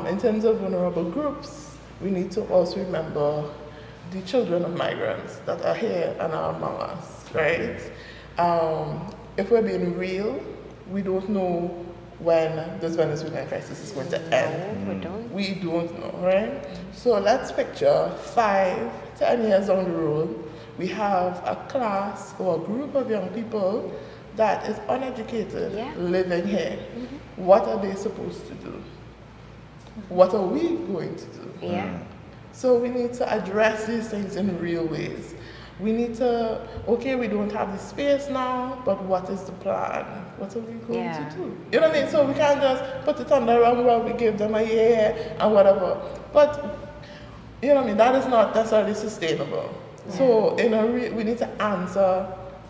in terms of vulnerable groups, we need to also remember the children of migrants that are here and are among us, right? If we're being real, we don't know when this Venezuelan crisis is going to end. No, we don't. We don't know, right? So let's picture 5, 10 years down the road, we have a class or a group of young people that is uneducated living here. What are they supposed to do? What are we going to do? Yeah. So we need to address these things in real ways. We need to, okay, we don't have the space now, but what is the plan? What are we going to do? You know what I mean? So we can't just put it on the wrong wall, we give them a year and whatever. But, you know what I mean? That is not necessarily sustainable. Yeah. So we need to answer,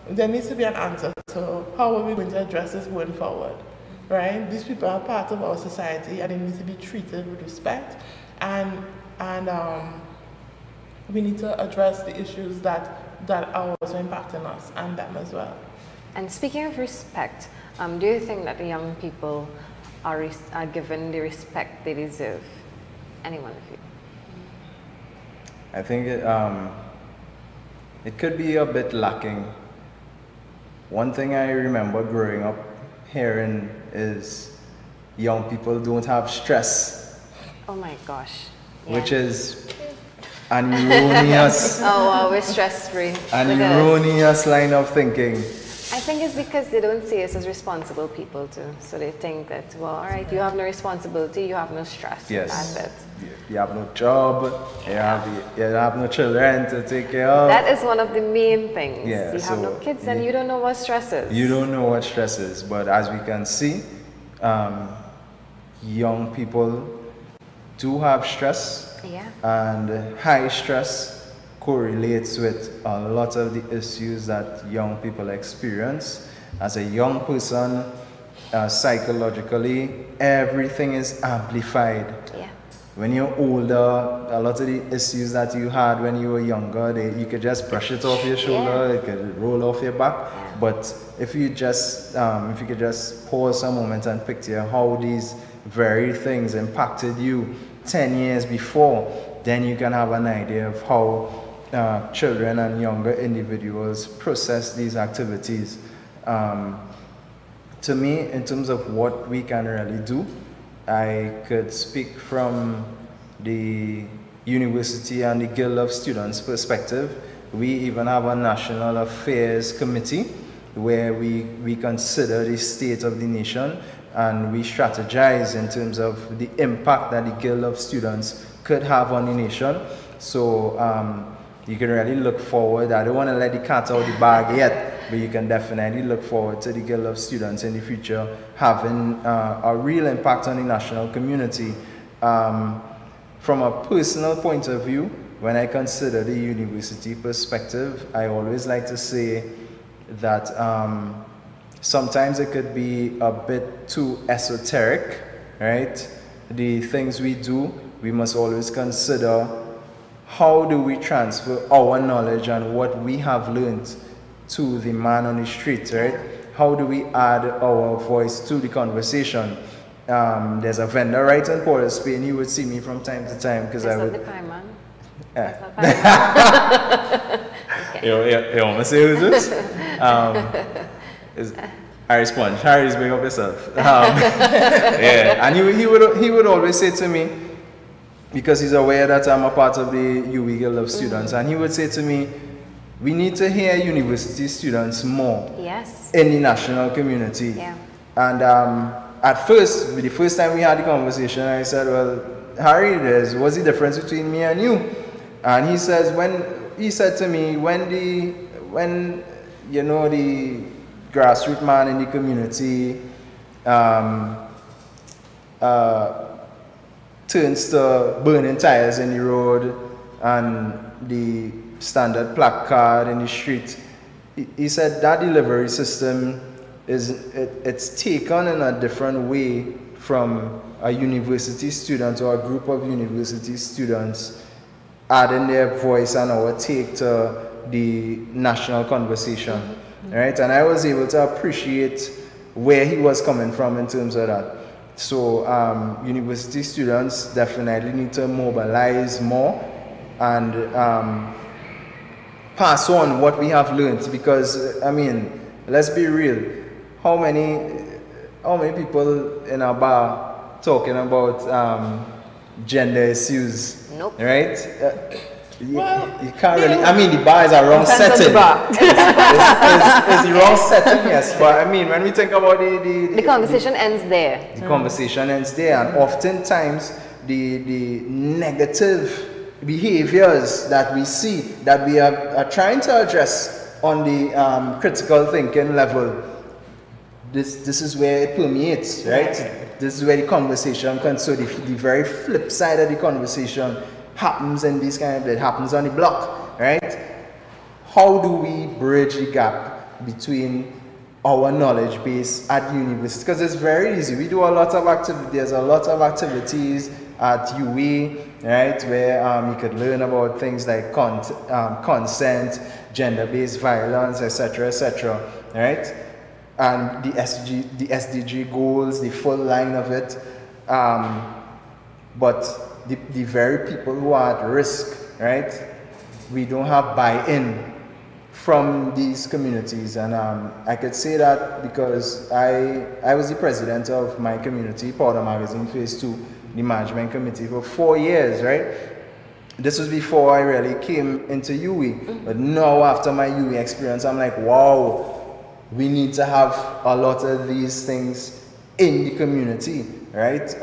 there needs to be an answer to how are we going to address this going forward, right? These people are part of our society and they need to be treated with respect. And we need to address the issues that are also impacting us and them as well. And speaking of respect, do you think that the young people are given the respect they deserve? Any one of you? I think it could be a bit lacking. One thing I remember growing up hearing is young people don't have stress. Oh my gosh. Yeah. Which is an erroneous, we're stress-free. An erroneous line of thinking. I think it's because they don't see us as responsible people too. So they think that, well, all right, you have no responsibility, you have no stress. Yes. That's it. You have no job, you have no children to take care of. That is one of the main things. Yeah, you have no kids and you don't know what stress is. You don't know what stress is, but as we can see, young people do have stress, and high stress correlates with a lot of the issues that young people experience. As a young person, psychologically, everything is amplified. Yeah. When you're older, a lot of the issues that you had when you were younger, you could just brush it off your shoulder, it could roll off your back. Yeah. But if you just, if you could just pause a moment and picture how these very things impacted you 10 years before, then you can have an idea of how children and younger individuals process these activities. To me, in terms of what we can really do, I could speak from the university and the Guild of Students perspective. We even have a National Affairs Committee where we consider the state of the nation and we strategize in terms of the impact that the Guild of Students could have on the nation. So you can really look forward. I don't want to let the cat out of the bag yet, but you can definitely look forward to the Guild of Students in the future having a real impact on the national community. From a personal point of view, when I consider the university perspective, I always like to say that sometimes it could be a bit too esoteric, right? The things we do, we must always consider how do we transfer our knowledge and what we have learned to the man on the street, right? How do we add our voice to the conversation? There's a vendor right in Port of Spain. He would see me from time to time because I would. That's not the pie man. That's not pie man. You want to say who's this? Harry Sponge. Harry's bring up yourself. Yeah, and he would always say to me, because he's aware that I'm a part of the UWI Guild of Students, and he would say to me, we need to hear university students more in the national community. Yeah. And at first, the first time we had the conversation, I said, well, Harry, what's the difference between me and you? And he said to me, when you know the grassroots man in the community turns to burning tires in the road and the standard placard in the street, he said that delivery system it's taken in a different way from a university student or a group of university students adding their voice and our take to the national conversation, right? And I was able to appreciate where he was coming from in terms of that. So university students definitely need to mobilize more and pass on what we have learned, because I mean, let's be real, how many people in a bar talking about gender issues? Nope. Right? You can't really. I mean, the bar is a wrong setting. It's the wrong setting, yes. But I mean, when we think about the conversation ends there. The conversation ends there, and oftentimes the negative behaviors that we see, that we are trying to address on the critical thinking level, this is where it permeates, right? This is where the conversation comes. So the very flip side of the conversation happens in this kind of, it happens on the block, right? How do we bridge the gap between our knowledge base at university? Because it's very easy. We do a lot of activities. There's a lot of activities at UWI, right, where you could learn about things like consent, gender-based violence, etc., right? And the SDG goals, the full line of it. But the very people who are at risk, right? We don't have buy-in from these communities, and I could say that because I was the president of my community, Powder Magazine Phase 2, the management committee, for 4 years, right? This was before I really came into UWI, but now after my UWI experience, I'm like, wow, we need to have a lot of these things in the community, right?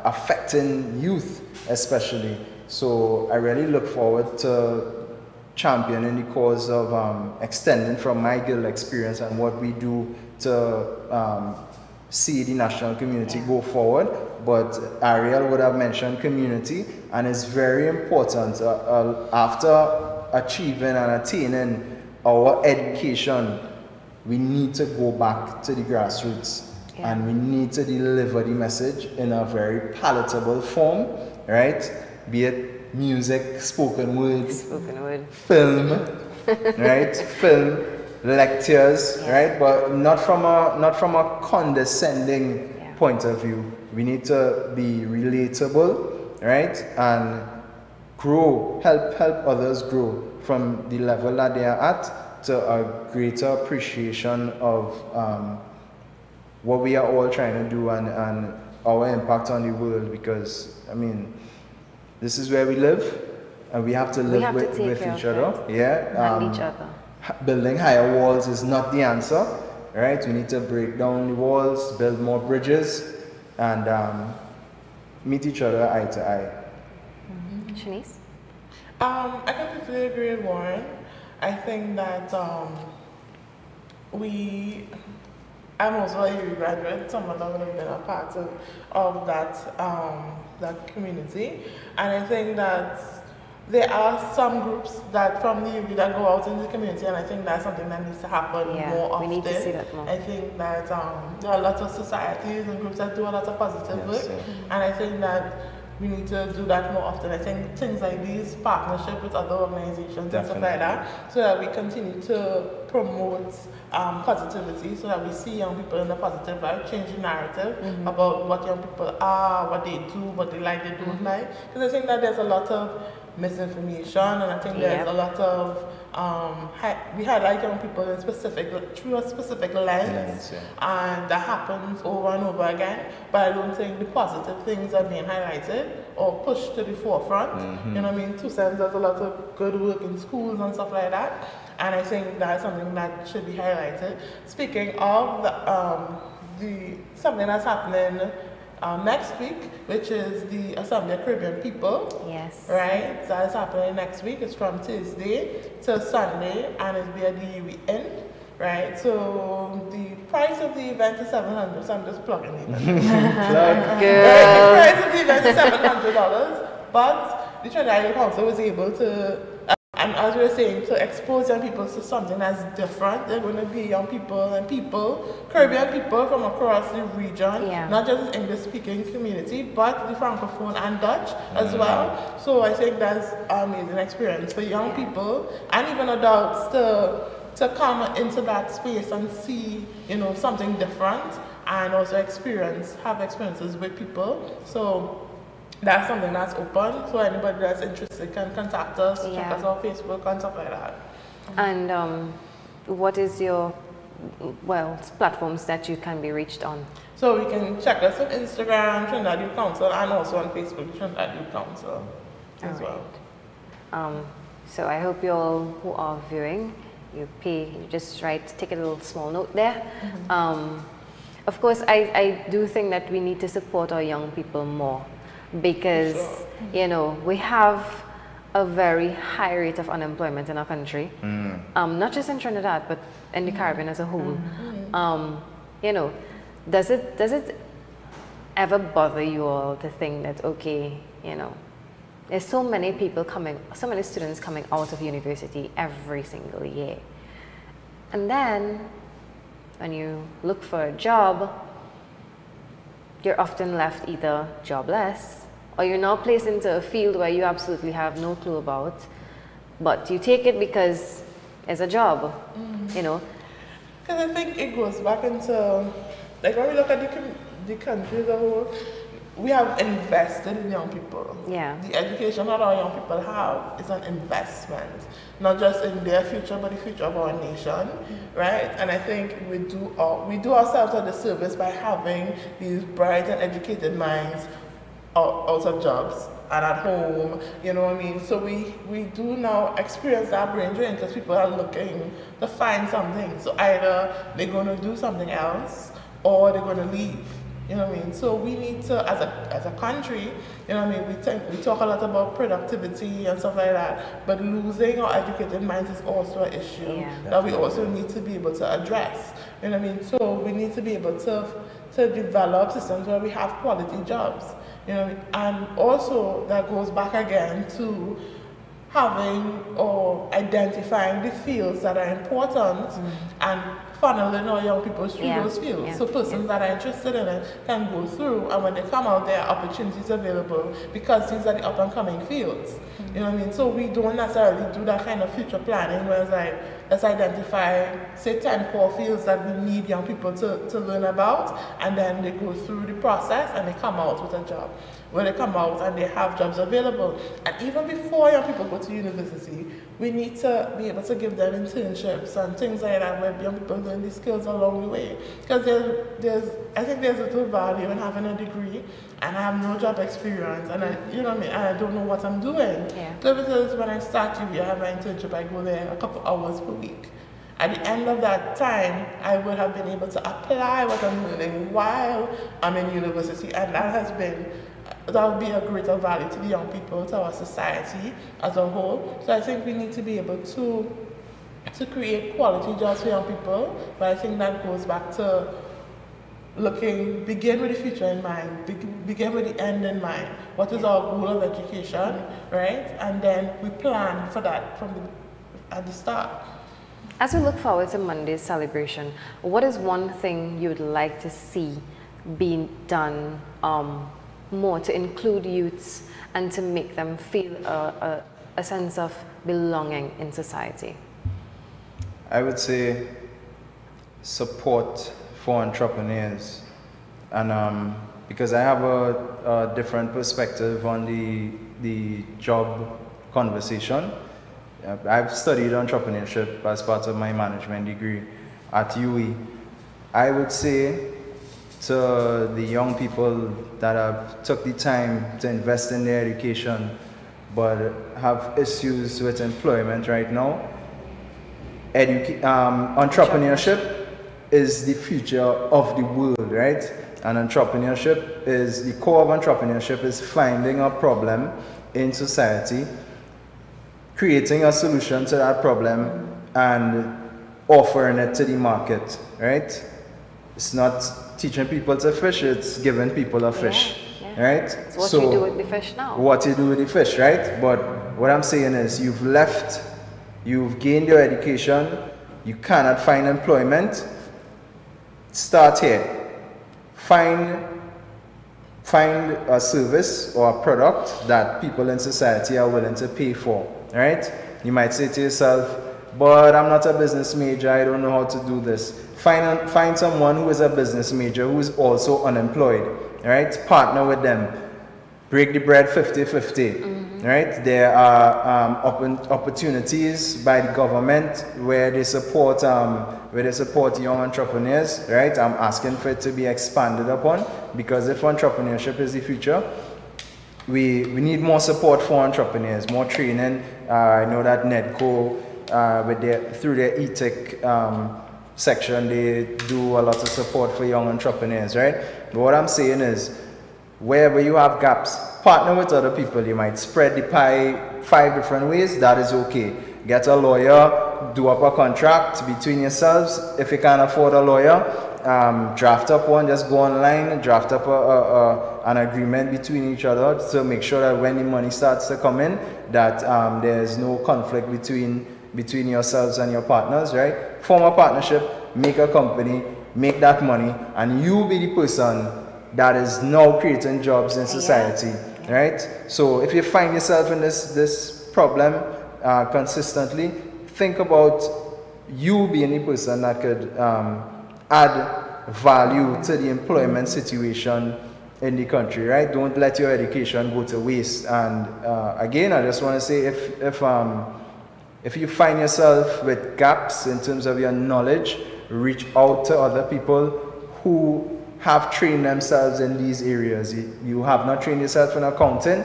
Affecting youth especially. So I really look forward to championing the cause of extending from my guild experience and what we do to see the national community go forward. But Ariel would have mentioned community, and it's very important after achieving and attaining our education, we need to go back to the grassroots. And we need to deliver the message in a very palatable form, right? Be it music, spoken word, film, right? Film, lectures, right? But not from a condescending point of view. We need to be relatable, right? And grow, help others grow from the level that they are at to a greater appreciation of what we are all trying to do and our impact on the world, because I mean, this is where we live and we have to live with each other. And each other. Building higher walls is not the answer, right? We need to break down the walls, build more bridges, and meet each other eye to eye. Shanice? I completely agree with Warren. I think that I'm also a UWI graduate. Some of them would have been a part of that community, and I think that there are some groups that from the UWI that go out in the community, and I think that's something that needs to happen more often. We need to see that more. I think that there are lots of societies and groups that do a lot of positive work, and I think that we need to do that more often. I think things like these, partnership with other organizations and stuff like that, so that we continue to promote positivity, so that we see young people in a positive light, change the narrative about what young people are, what they do, what they like, they don't like. Because I think that there's a lot of misinformation, and I think there's a lot of we highlight young people in through a specific lens, and that happens over and over again. But I don't think the positive things are being highlighted or pushed to the forefront. You know what I mean? Two Cents does a lot of good work in schools and stuff like that, and I think that's something that should be highlighted. Speaking of something that's happening next week, which is the Assembly of Caribbean People. Yes. Right? So that's happening next week. It's from Tuesday to Sunday, and it's via the UWI Inn. Right? So the price of the event is $700. So I'm just plugging it. Plug. The price of the event is $700, but the Trinidad Council was able to, and as we were saying, to expose young people to something that's different. They're going to be young people and Caribbean people from across the region, not just the English-speaking community, but the Francophone and Dutch as well. So I think that's an amazing experience for young people and even adults to to come into that space and see, you know, something different, and also have experiences with people. So that's something that's open. So anybody that's interested can contact us, check us on Facebook and stuff like that. And what is your, platforms that you can be reached on? So we can check us on Instagram, Trinidad Youth Council, and also on Facebook, Trinidad Youth Council as well. So I hope you all who are viewing, you just take a little small note there. Of course, I do think that we need to support our young people more, because, you know, we have a very high rate of unemployment in our country, not just in Trinidad, but in the Caribbean as a whole. You know, does it ever bother you all to think that, okay, you know, there's so many students coming out of university every single year, and then when you look for a job, you're often left either jobless, or you're now placed into a field where you absolutely have no clue about, but you take it because it's a job, you know? Because I think it goes back into, like, when we look at the country as a whole, we have invested in young people. Yeah. The education that our young people have is an investment, not just in their future, but the future of our nation, right? And I think we do ourselves a disservice by having these bright and educated minds out of jobs and at home, you know what I mean? So we do now experience that brain drain because people are looking to find something. So either they're going to do something else or they're going to leave. You know what I mean? So we need to, as a country, you know what I mean, we talk a lot about productivity and stuff like that, but losing our educated minds is also an issue that we also need to be able to address. You know what I mean? So we need to be able to develop systems where we have quality jobs. You know what I mean? And also that goes back again to having or identifying the fields that are important and funneling our young people through those fields. So persons that are interested in it can go through, and when they come out, there are opportunities available because these are the up and coming fields. You know what I mean? So we don't necessarily do that kind of future planning where it's like, let's identify, say, 10 core fields that we need young people to learn about, and then they go through the process and they come out with a job. Where they come out and they have jobs available. And even before young people go to university, we need to be able to give them internships and things like that where young people learn these skills along the way. Because I think there's little value in having a degree and I have no job experience and you know what I mean, I don't know what I'm doing. So because when I start UB, I have my internship, I go there a couple hours per week. At the end of that time, I would have been able to apply what I'm learning while I'm in university, and that would be a greater value to the young people, to our society as a whole. So I think we need to be able to create quality jobs for young people, but I think that goes back to begin with the future in mind, begin with the end in mind. What is our goal of education, right? And then we plan for that at the start. As we look forward to Monday's celebration, what is one thing you would like to see being done more to include youths and to make them feel a sense of belonging in society? I would say support for entrepreneurs, and because I have a different perspective on the job conversation. I've studied entrepreneurship as part of my management degree at UE. I would say to the young people that have took the time to invest in their education but have issues with employment right now, entrepreneurship is the future of the world, right? And entrepreneurship is, the core of entrepreneurship is finding a problem in society, creating a solution to that problem and offering it to the market, right? It's not teaching people to fish, it's giving people a fish, right? It's what you do with the fish now. What you do with the fish, right? But what I'm saying is you've gained your education, you cannot find employment, start here. Find a service or a product that people in society are willing to pay for, right? You might say to yourself, but I'm not a business major, I don't know how to do this. Find someone who is a business major who is also unemployed, right? Partner with them. Break the bread 50-50, right? There are opportunities by the government where they support young entrepreneurs, right? I'm asking for it to be expanded upon, because if entrepreneurship is the future, we need more support for entrepreneurs, more training. I know that NEDCO, through their ETIC section, they do a lot of support for young entrepreneurs, right? But what I'm saying is, wherever you have gaps, partner with other people. You might spread the pie 5 different ways. That is okay. Get a lawyer, do up a contract between yourselves. If you can't afford a lawyer, draft up one. Just go online, draft up an agreement between each other to make sure that when the money starts to come in, that there's no conflict between yourselves and your partners, right? Form a partnership, make a company, make that money, and you be the person that is now creating jobs in society, right? So if you find yourself in this problem consistently, think about you being the person that could add value to the employment situation in the country, right? Don't let your education go to waste. And again, I just want to say, if you find yourself with gaps in terms of your knowledge, reach out to other people who have trained themselves in these areas. You have not trained yourself in accounting,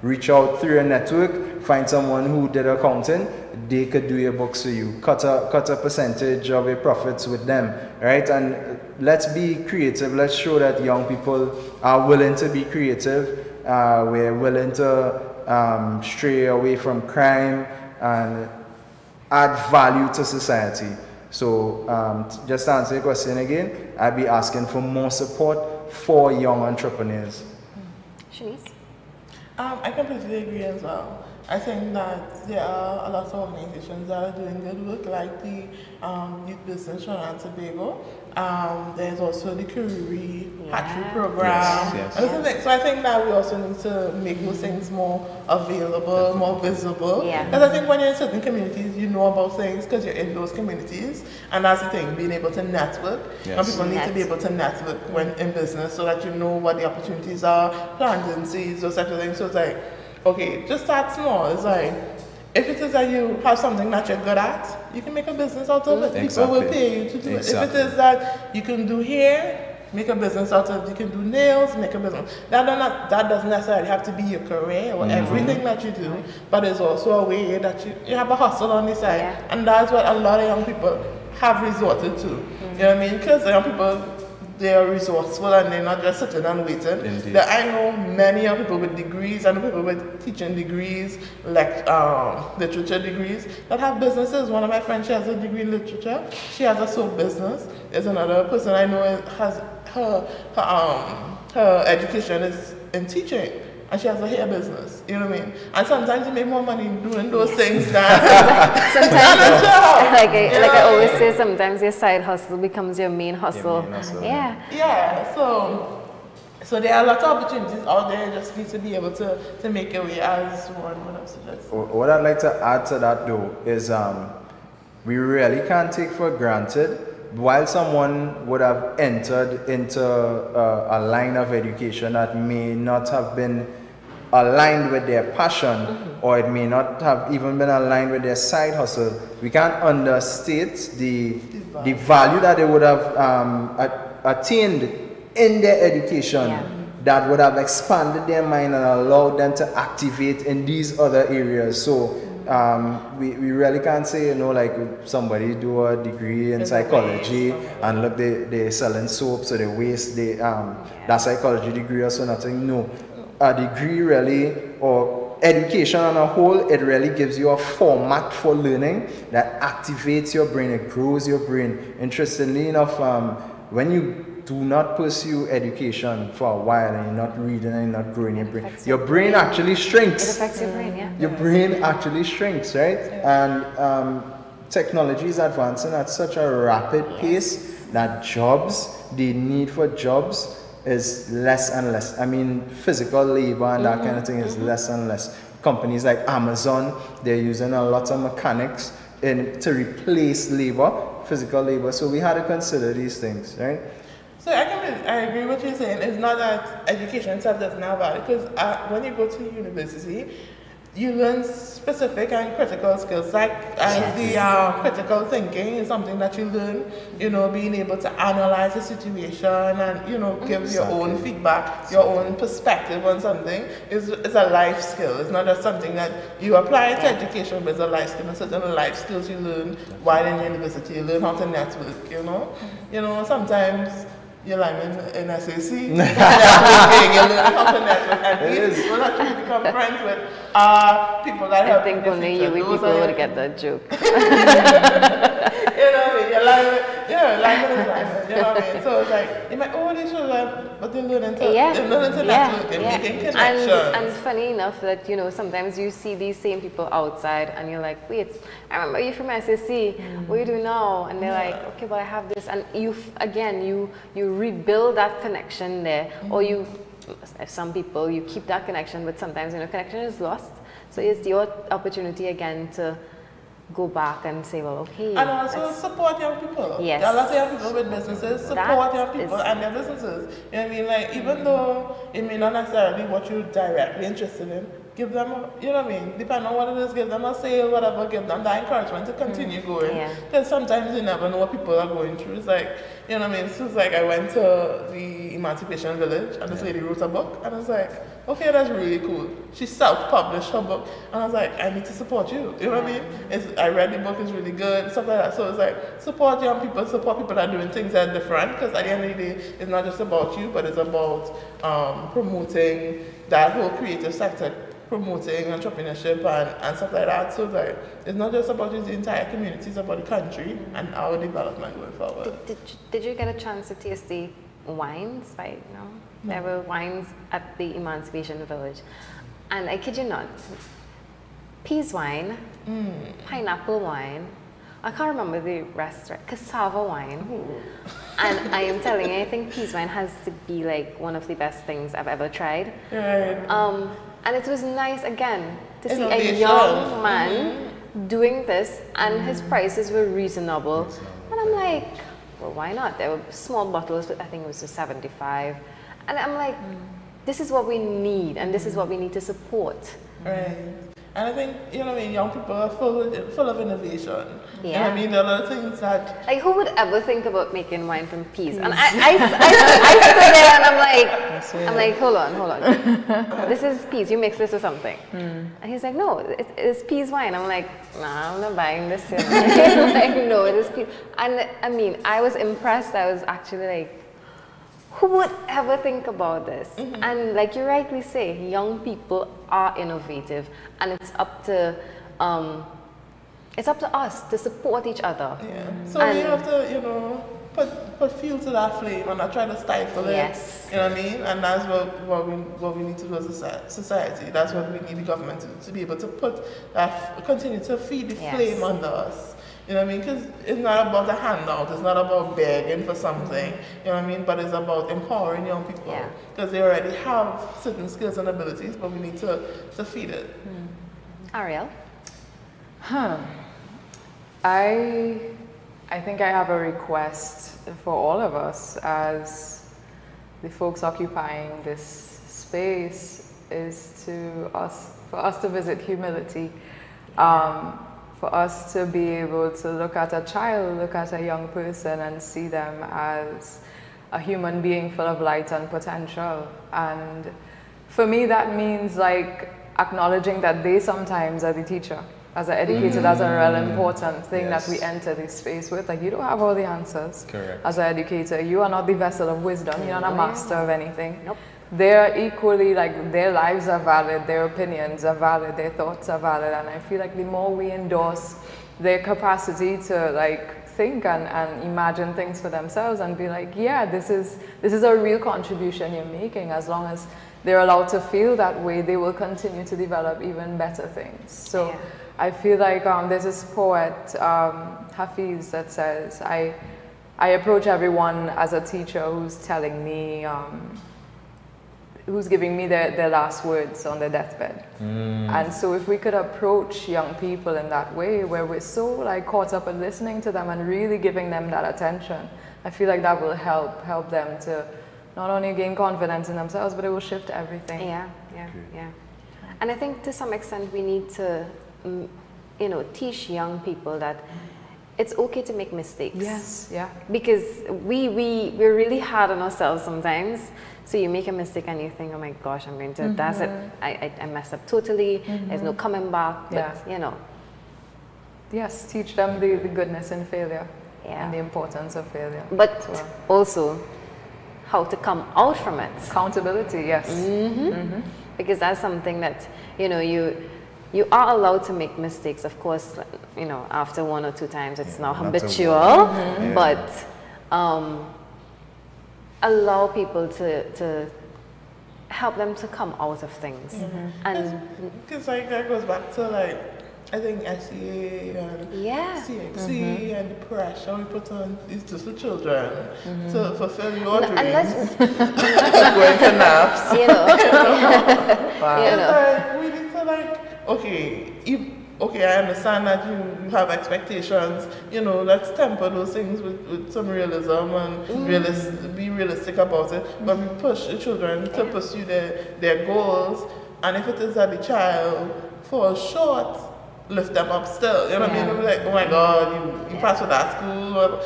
reach out through your network, find someone who did accounting, they could do your books for you. Cut a percentage of your profits with them, right? And let's be creative. Let's show that young people are willing to be creative. We're willing to stray away from crime and add value to society. So just to answer your question again, I'd be asking for more support for young entrepreneurs. Shanice? I completely agree as well. I think that there are a lot of organizations that are doing good work, like the Youth Business Trinidad and Tobago. There's also the Kariri Hatchery Program. Yes. So I think that we also need to make those things more available, more visible. Because I think when you're in certain communities, you know about things because you're in those communities. And that's the thing, being able to network. And people need to be able to network when in business so that you know what the opportunities are, plantencies, those types of things. So it's like, okay, just start small. It's like, if it is that you have something that you're good at, you can make a business out of it. People will pay you to do it. If it is that you can do hair, make a business out of it. You can do nails, make a business. That doesn't necessarily have to be your career or everything that you do, but it's also a way that you have a hustle on the side. And that's what a lot of young people have resorted to. You know what I mean? Because young people, they are resourceful and they're not just sitting and waiting. I know many young people with degrees and people with teaching degrees, like literature degrees, that have businesses. One of my friends, she has a degree in literature. She has a soap business. There's another person I know has her education is in teaching. And she has a hair business, you know what I mean? And sometimes you make more money doing those things than sometimes, like I always say, sometimes your side hustle becomes your main hustle. So there are a lot of opportunities out there. You just need to be able to make your way, as one would have suggested. What I'd like to add to that though is we really can't take for granted, while someone would have entered into a line of education that may not have been aligned with their passion, or it may not have even been aligned with their side hustle, we can't understate the value that they would have attained in their education that would have expanded their mind and allowed them to activate in these other areas. So we really can't say, you know, like somebody do a degree in psychology and look, they're selling soap, so they waste that psychology degree or so nothing. No, a degree really, or education on a whole, it really gives you a format for learning that activates your brain, it grows your brain. Interestingly enough, when you do not pursue education for a while and you're not reading and you're not growing your brain actually shrinks. It affects your brain, Your brain actually shrinks, right? And technology is advancing at such a rapid pace that the need for jobs is less and less. I mean, physical labor and that kind of thing is less and less. Companies like Amazon, they're using a lot of mechanics to replace labor, physical labor. So we had to consider these things, right? So I agree with what you're saying. It's not that education itself doesn't have value, because when you go to university, you learn specific and critical skills, like the critical thinking is something that you learn, being able to analyze the situation and, give your own feedback, your own perspective on something is a life skill. It's not just something that you apply to education, but it's a life skill. It's certain life skills you learn while in university. You learn how to network, sometimes you're like in SAC, you learn how to network, and these people that you become friends with are people that help. I think only you people would get that joke. You're like you know what I mean? So it's like, you might, they should learn, but they learn to network, they're making connections. And funny enough that, sometimes you see these same people outside and you're like, wait, I remember you from SSC, what do you do now? And they're like, okay, but I have this. And you rebuild that connection there, or some people, you keep that connection, but sometimes, connection is lost. So it's your opportunity again to go back and say, well, okay. And also support young people. Yes. A lot of young people with businesses, support young people and their businesses. You know what I mean? Like, even though it may not necessarily be what you're directly interested in, give them, depending on what it is, give them a sale, whatever, give them that encouragement to continue going. Because sometimes you never know what people are going through. It's like, So it's like I went to the Emancipation Village and this lady wrote a book, and I was like, okay, that's really cool. She self-published her book, and I was like, I need to support you. You know what I mean? I read the book, it's really good, stuff like that. So it's like, support young people, support people that are doing things that are different, because at the end of the day, it's not just about you, but it's about promoting that whole creative sector, promoting entrepreneurship and stuff like that. So like, it's not just about the entire community, it's about the country and our development going forward. Did you get a chance to taste the wines? Right? No? There were wines at the Emancipation Village. And I kid you not, peas wine, pineapple wine, I can't remember the restaurant, cassava wine. Ooh. And I am telling you, I think peas wine has to be like one of the best things I've ever tried. Right. And it was nice again to see a young man doing this, and his prices were reasonable. And I'm like, well, why not? There were small bottles, but I think it was just 75. And I'm like, this is what we need, and this is what we need to support. Right. And I think, young people are full of innovation. Yeah. There are a lot of things that... Like, who would ever think about making wine from peas? And I stood there and I'm like, hold on. This is peas, you mix this with something. And he's like, no, it's peas wine. I'm like, nah, I'm not buying this. Like, no, it is peas. And I was impressed. I was actually like, who would ever think about this? And like you rightly say, young people are innovative, and it's up to us to support each other. Yeah. So we have to, put fuel to that flame and not try to stifle it. Yes. You know what I mean? And that's what we need to do as a society. That's what we need the government to be able to continue to feed the flame under us. You know what I mean? Because it's not about a handout, it's not about begging for something, you know what I mean? But it's about empowering young people. Because they already have certain skills and abilities, but we need to feed it. Ariel? I think I have a request for all of us as the folks occupying this space is for us to visit humility. For us to be able to look at a child, look at a young person and see them as a human being full of light and potential. And for me, that means like acknowledging that they sometimes are the teacher. As an educator, that's a real important thing that we enter this space with. Like, you don't have all the answers. Correct. As an educator, you are not the vessel of wisdom. You're not a master of anything. Nope. They're equally, like, their lives are valid, their opinions are valid, their thoughts are valid, and I feel like the more we endorse their capacity to, like, think and imagine things for themselves and be like, yeah, this is a real contribution you're making. As long as they're allowed to feel that way, they will continue to develop even better things. So I feel like there's this poet, Hafiz, that says, I approach everyone as a teacher who's telling me, who's giving me their last words on their deathbed. And so if we could approach young people in that way, where we're so like caught up in listening to them and really giving them that attention, I feel like that will help them to not only gain confidence in themselves, but it will shift everything. Yeah. And I think to some extent we need to, teach young people that it's okay to make mistakes. Yes, yeah. Because we're really hard on ourselves sometimes. So you make a mistake and you think, oh my gosh, I'm going to, that's it. I messed up totally. There's no coming back. But, Yes, teach them the goodness in failure and the importance of failure. But also how to come out from it. Accountability, yes. Because that's something that, you are allowed to make mistakes. Of course, after 1 or 2 times, it's now habitual. But allow people to help them to come out of things. And because that goes back to I think SEA and CXC and the pressure we put on these little children to fulfill your dreams. Going to naps. We need to okay, I understand that you have expectations, let's temper those things with some realism and be realistic about it, but we push the children to pursue their goals, and if it is that the child falls short, lift them up still, what I mean? Be like, oh my God, you passed with that school,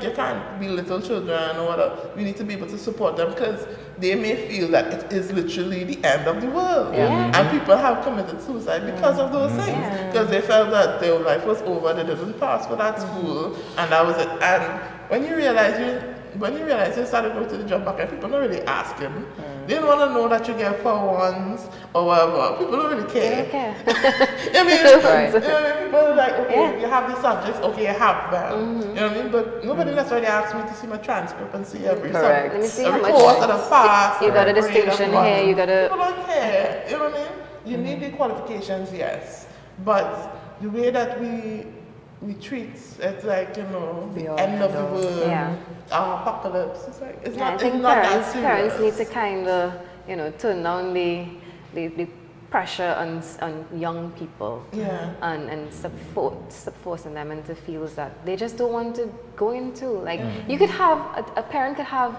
you can't be little children or whatever. We need to be able to support them because they may feel that it is literally the end of the world. And people have committed suicide because of those things, because they felt that their life was over, they didn't pass for that school, and that was it. And when you realize you started going to the job market, people don't really asking. They don't want to know that you get 4-1s or whatever. People don't really care. People are like, okay, you have these subjects, okay, you have them. You know what I mean? But nobody necessarily asks me to see my transcript and see every subject. Let me see every how much course that I've passed. You got a distinction here, you got a... People don't care. You know what I mean? You need the qualifications, yes. But the way that we treat it's like, end of the world, apocalypse. It's not that serious. Parents need to kind of, turn down the pressure on young people, and stop forcing them into fields that they just don't want to go into. You could have a parent could have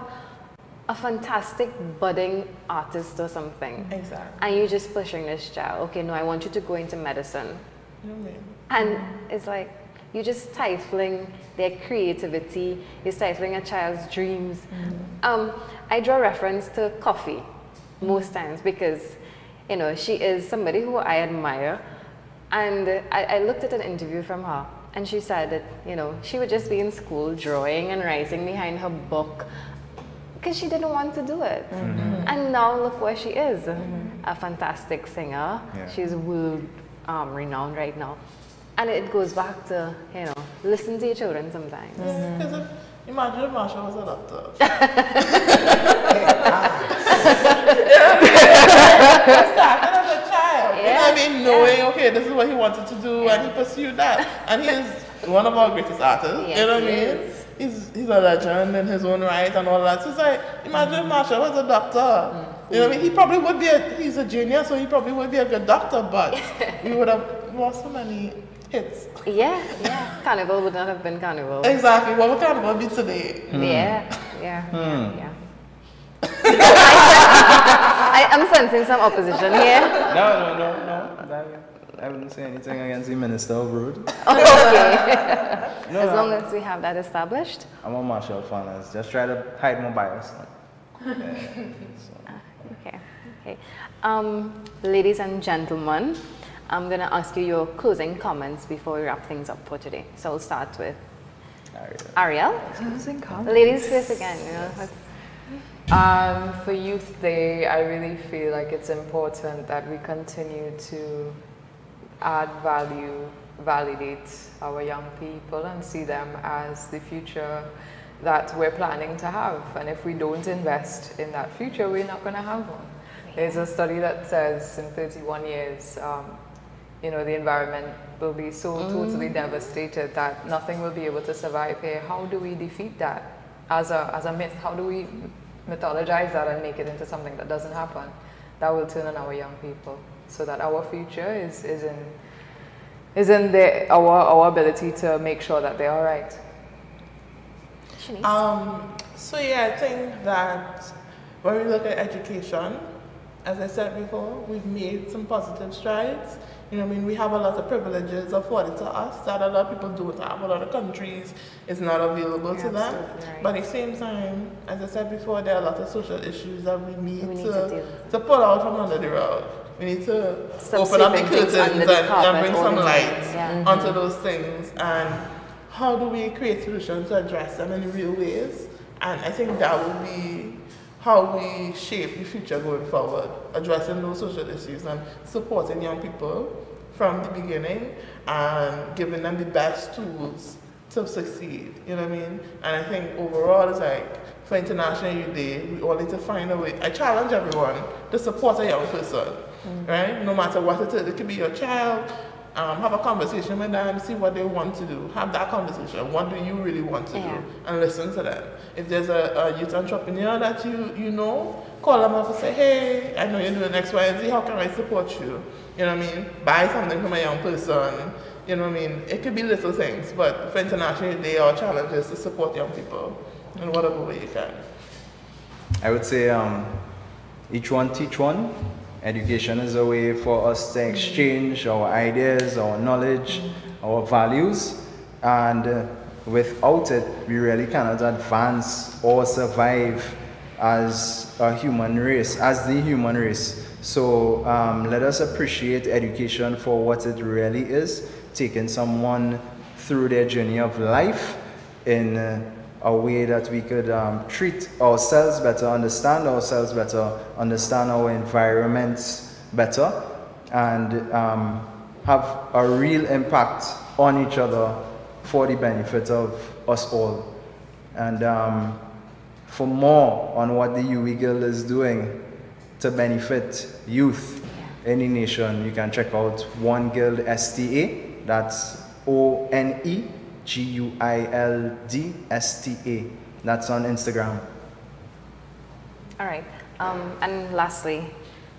a fantastic budding artist or something, and you're just pushing this child. Okay, no, I want you to go into medicine, and it's like, you're just stifling their creativity, you're stifling a child's dreams. I draw reference to Coffee most times because, she is somebody who I admire. And I looked at an interview from her and she said that, she would just be in school drawing and writing behind her book because she didn't want to do it. And now look where she is, a fantastic singer. She's world renowned right now. And it goes back to, listen to your children sometimes. Because imagine if Marsha was a doctor. Started as a child. Knowing, okay, this is what he wanted to do, and he pursued that. And he is one of our greatest artists. He's a legend in his own right and all that. So it's like, imagine if Marsha was a doctor. He probably would be he's a genius, so he probably would be a good doctor, but we would have lost so many hits. Carnival would not have been Carnival. Exactly. What would Carnival be today? I'm sensing some opposition here. No. I wouldn't say anything against the Minister of Road. As long as we have that established. I'm a Marshall fan. I just try to hide my bias. Okay. Ladies and gentlemen, I'm going to ask you your closing comments before we wrap things up for today. So I'll start with Ariel. Closing comments. Ladies first again. For Youth Day, I really feel like it's important that we continue to add value, validate our young people and see them as the future that we're planning to have. And if we don't invest in that future, we're not going to have one. There's a study that says in 31 years, the environment will be so totally devastated that nothing will be able to survive here. How do we defeat that as a myth? How do we mythologize that and make it into something that doesn't happen, that will turn on our young people, so that our future is in our ability to make sure that they're all right. So yeah, I think that when we look at education, as I said before, we've made some positive strides. You know what I mean? We have a lot of privileges afforded to us that a lot of people don't have. A lot of countries is not available to them. Right. But at the same time, as I said before, there are a lot of social issues that we need to pull out from under the rug. We need to open up the curtains and bring some light onto those things. And how do we create solutions to address them in real ways? And I think that will be how we shape the future going forward, addressing those social issues and supporting young people from the beginning and giving them the best tools to succeed, you know what I mean? And I think overall, it's like, for International Youth Day, we all need to find a way. I challenge everyone to support a young person, right? No matter what it is. It could be your child. Have a conversation with them, see what they want to do. Have that conversation. What do you really want to do? And listen to them. If there's a youth entrepreneur that you know, call them up and say, hey, I know you're doing X, Y, and Z. How can I support you? You know what I mean? Buy something from a young person. You know what I mean? It could be little things, but for International Youth Day, our challenge is to support young people in whatever way you can. I would say each one teach one. Education is a way for us to exchange our ideas, our knowledge, our values, and without it, we really cannot advance or survive as a human race, as the human race. So let us appreciate education for what it really is, taking someone through their journey of life in a way that we could treat ourselves better, understand our environments better, and have a real impact on each other for the benefit of us all. And for more on what the UE Guild is doing to benefit youth in the nation, you can check out One Guild STA, that's ONEGUILD STA. That's on Instagram. All right. And lastly,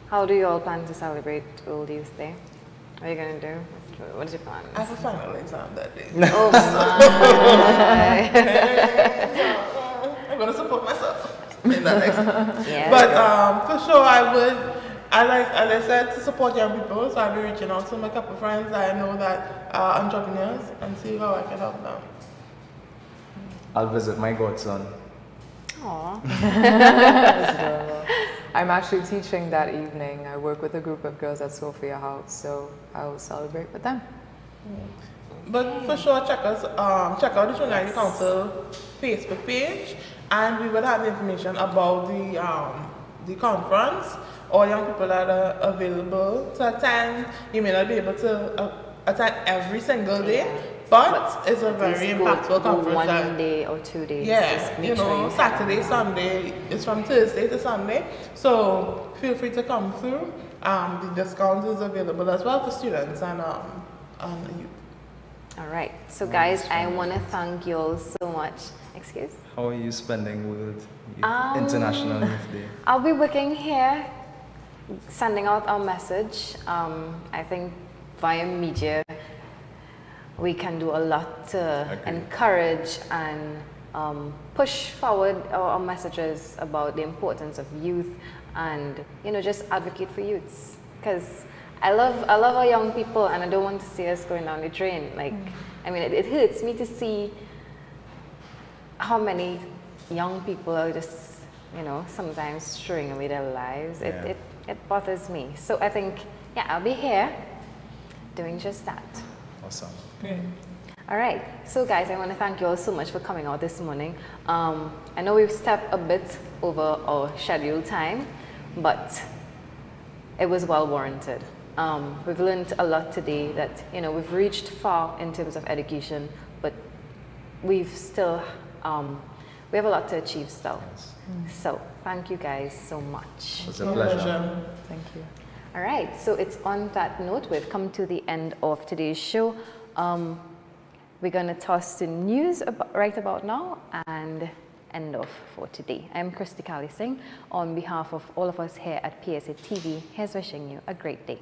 how do you all plan to celebrate World Youth Day? What are you going to do? What's your plan? I have a final exam that day. Oh my. I'm going to support myself in that exam. Yeah. But for sure, as I said, to support young people, so I'll be reaching out to my couple of friends that I know that are entrepreneurs and see how I can help them. I'll visit my godson. Aww. I'm actually teaching that evening. I work with a group of girls at Sophia House, so I will celebrate with them. But for sure, check out the Trinidad Youth Council Facebook page, and we will have information about the conference. All young people that are available to attend. You may not be able to attend every single day, but it's a very impactful conference. 1 day or 2 days. Yeah, you know, Saturday, Sunday. It's from Thursday to Sunday. So feel free to come through. The discount is available as well for students and youth. All right. So guys, I want to thank you all so much. Excuse? How are you spending with International Youth Day? I'll be working here, sending out our message. I think via media, we can do a lot to encourage and push forward our messages about the importance of youth and, you know, just advocate for youths. Because I love our young people and I don't want to see us going down the drain. Like, I mean, it hurts me to see how many young people are just, you know, sometimes throwing away their lives. Yeah. It bothers me. So I think, yeah, I'll be here doing just that. Awesome. Okay. All right. So guys, I want to thank you all so much for coming out this morning. I know we've stepped a bit over our scheduled time, but it was well warranted. We've learned a lot today that, you know, we've reached far in terms of education, but we've still, we have a lot to achieve still. Yes. So thank you guys so much. It was a pleasure. Thank you. All right, so it's on that note, we've come to the end of today's show. We're going to toss the news right about now, and end of for today. I'm Christy Cali Singh. On behalf of all of us here at PSA TV, here's wishing you a great day.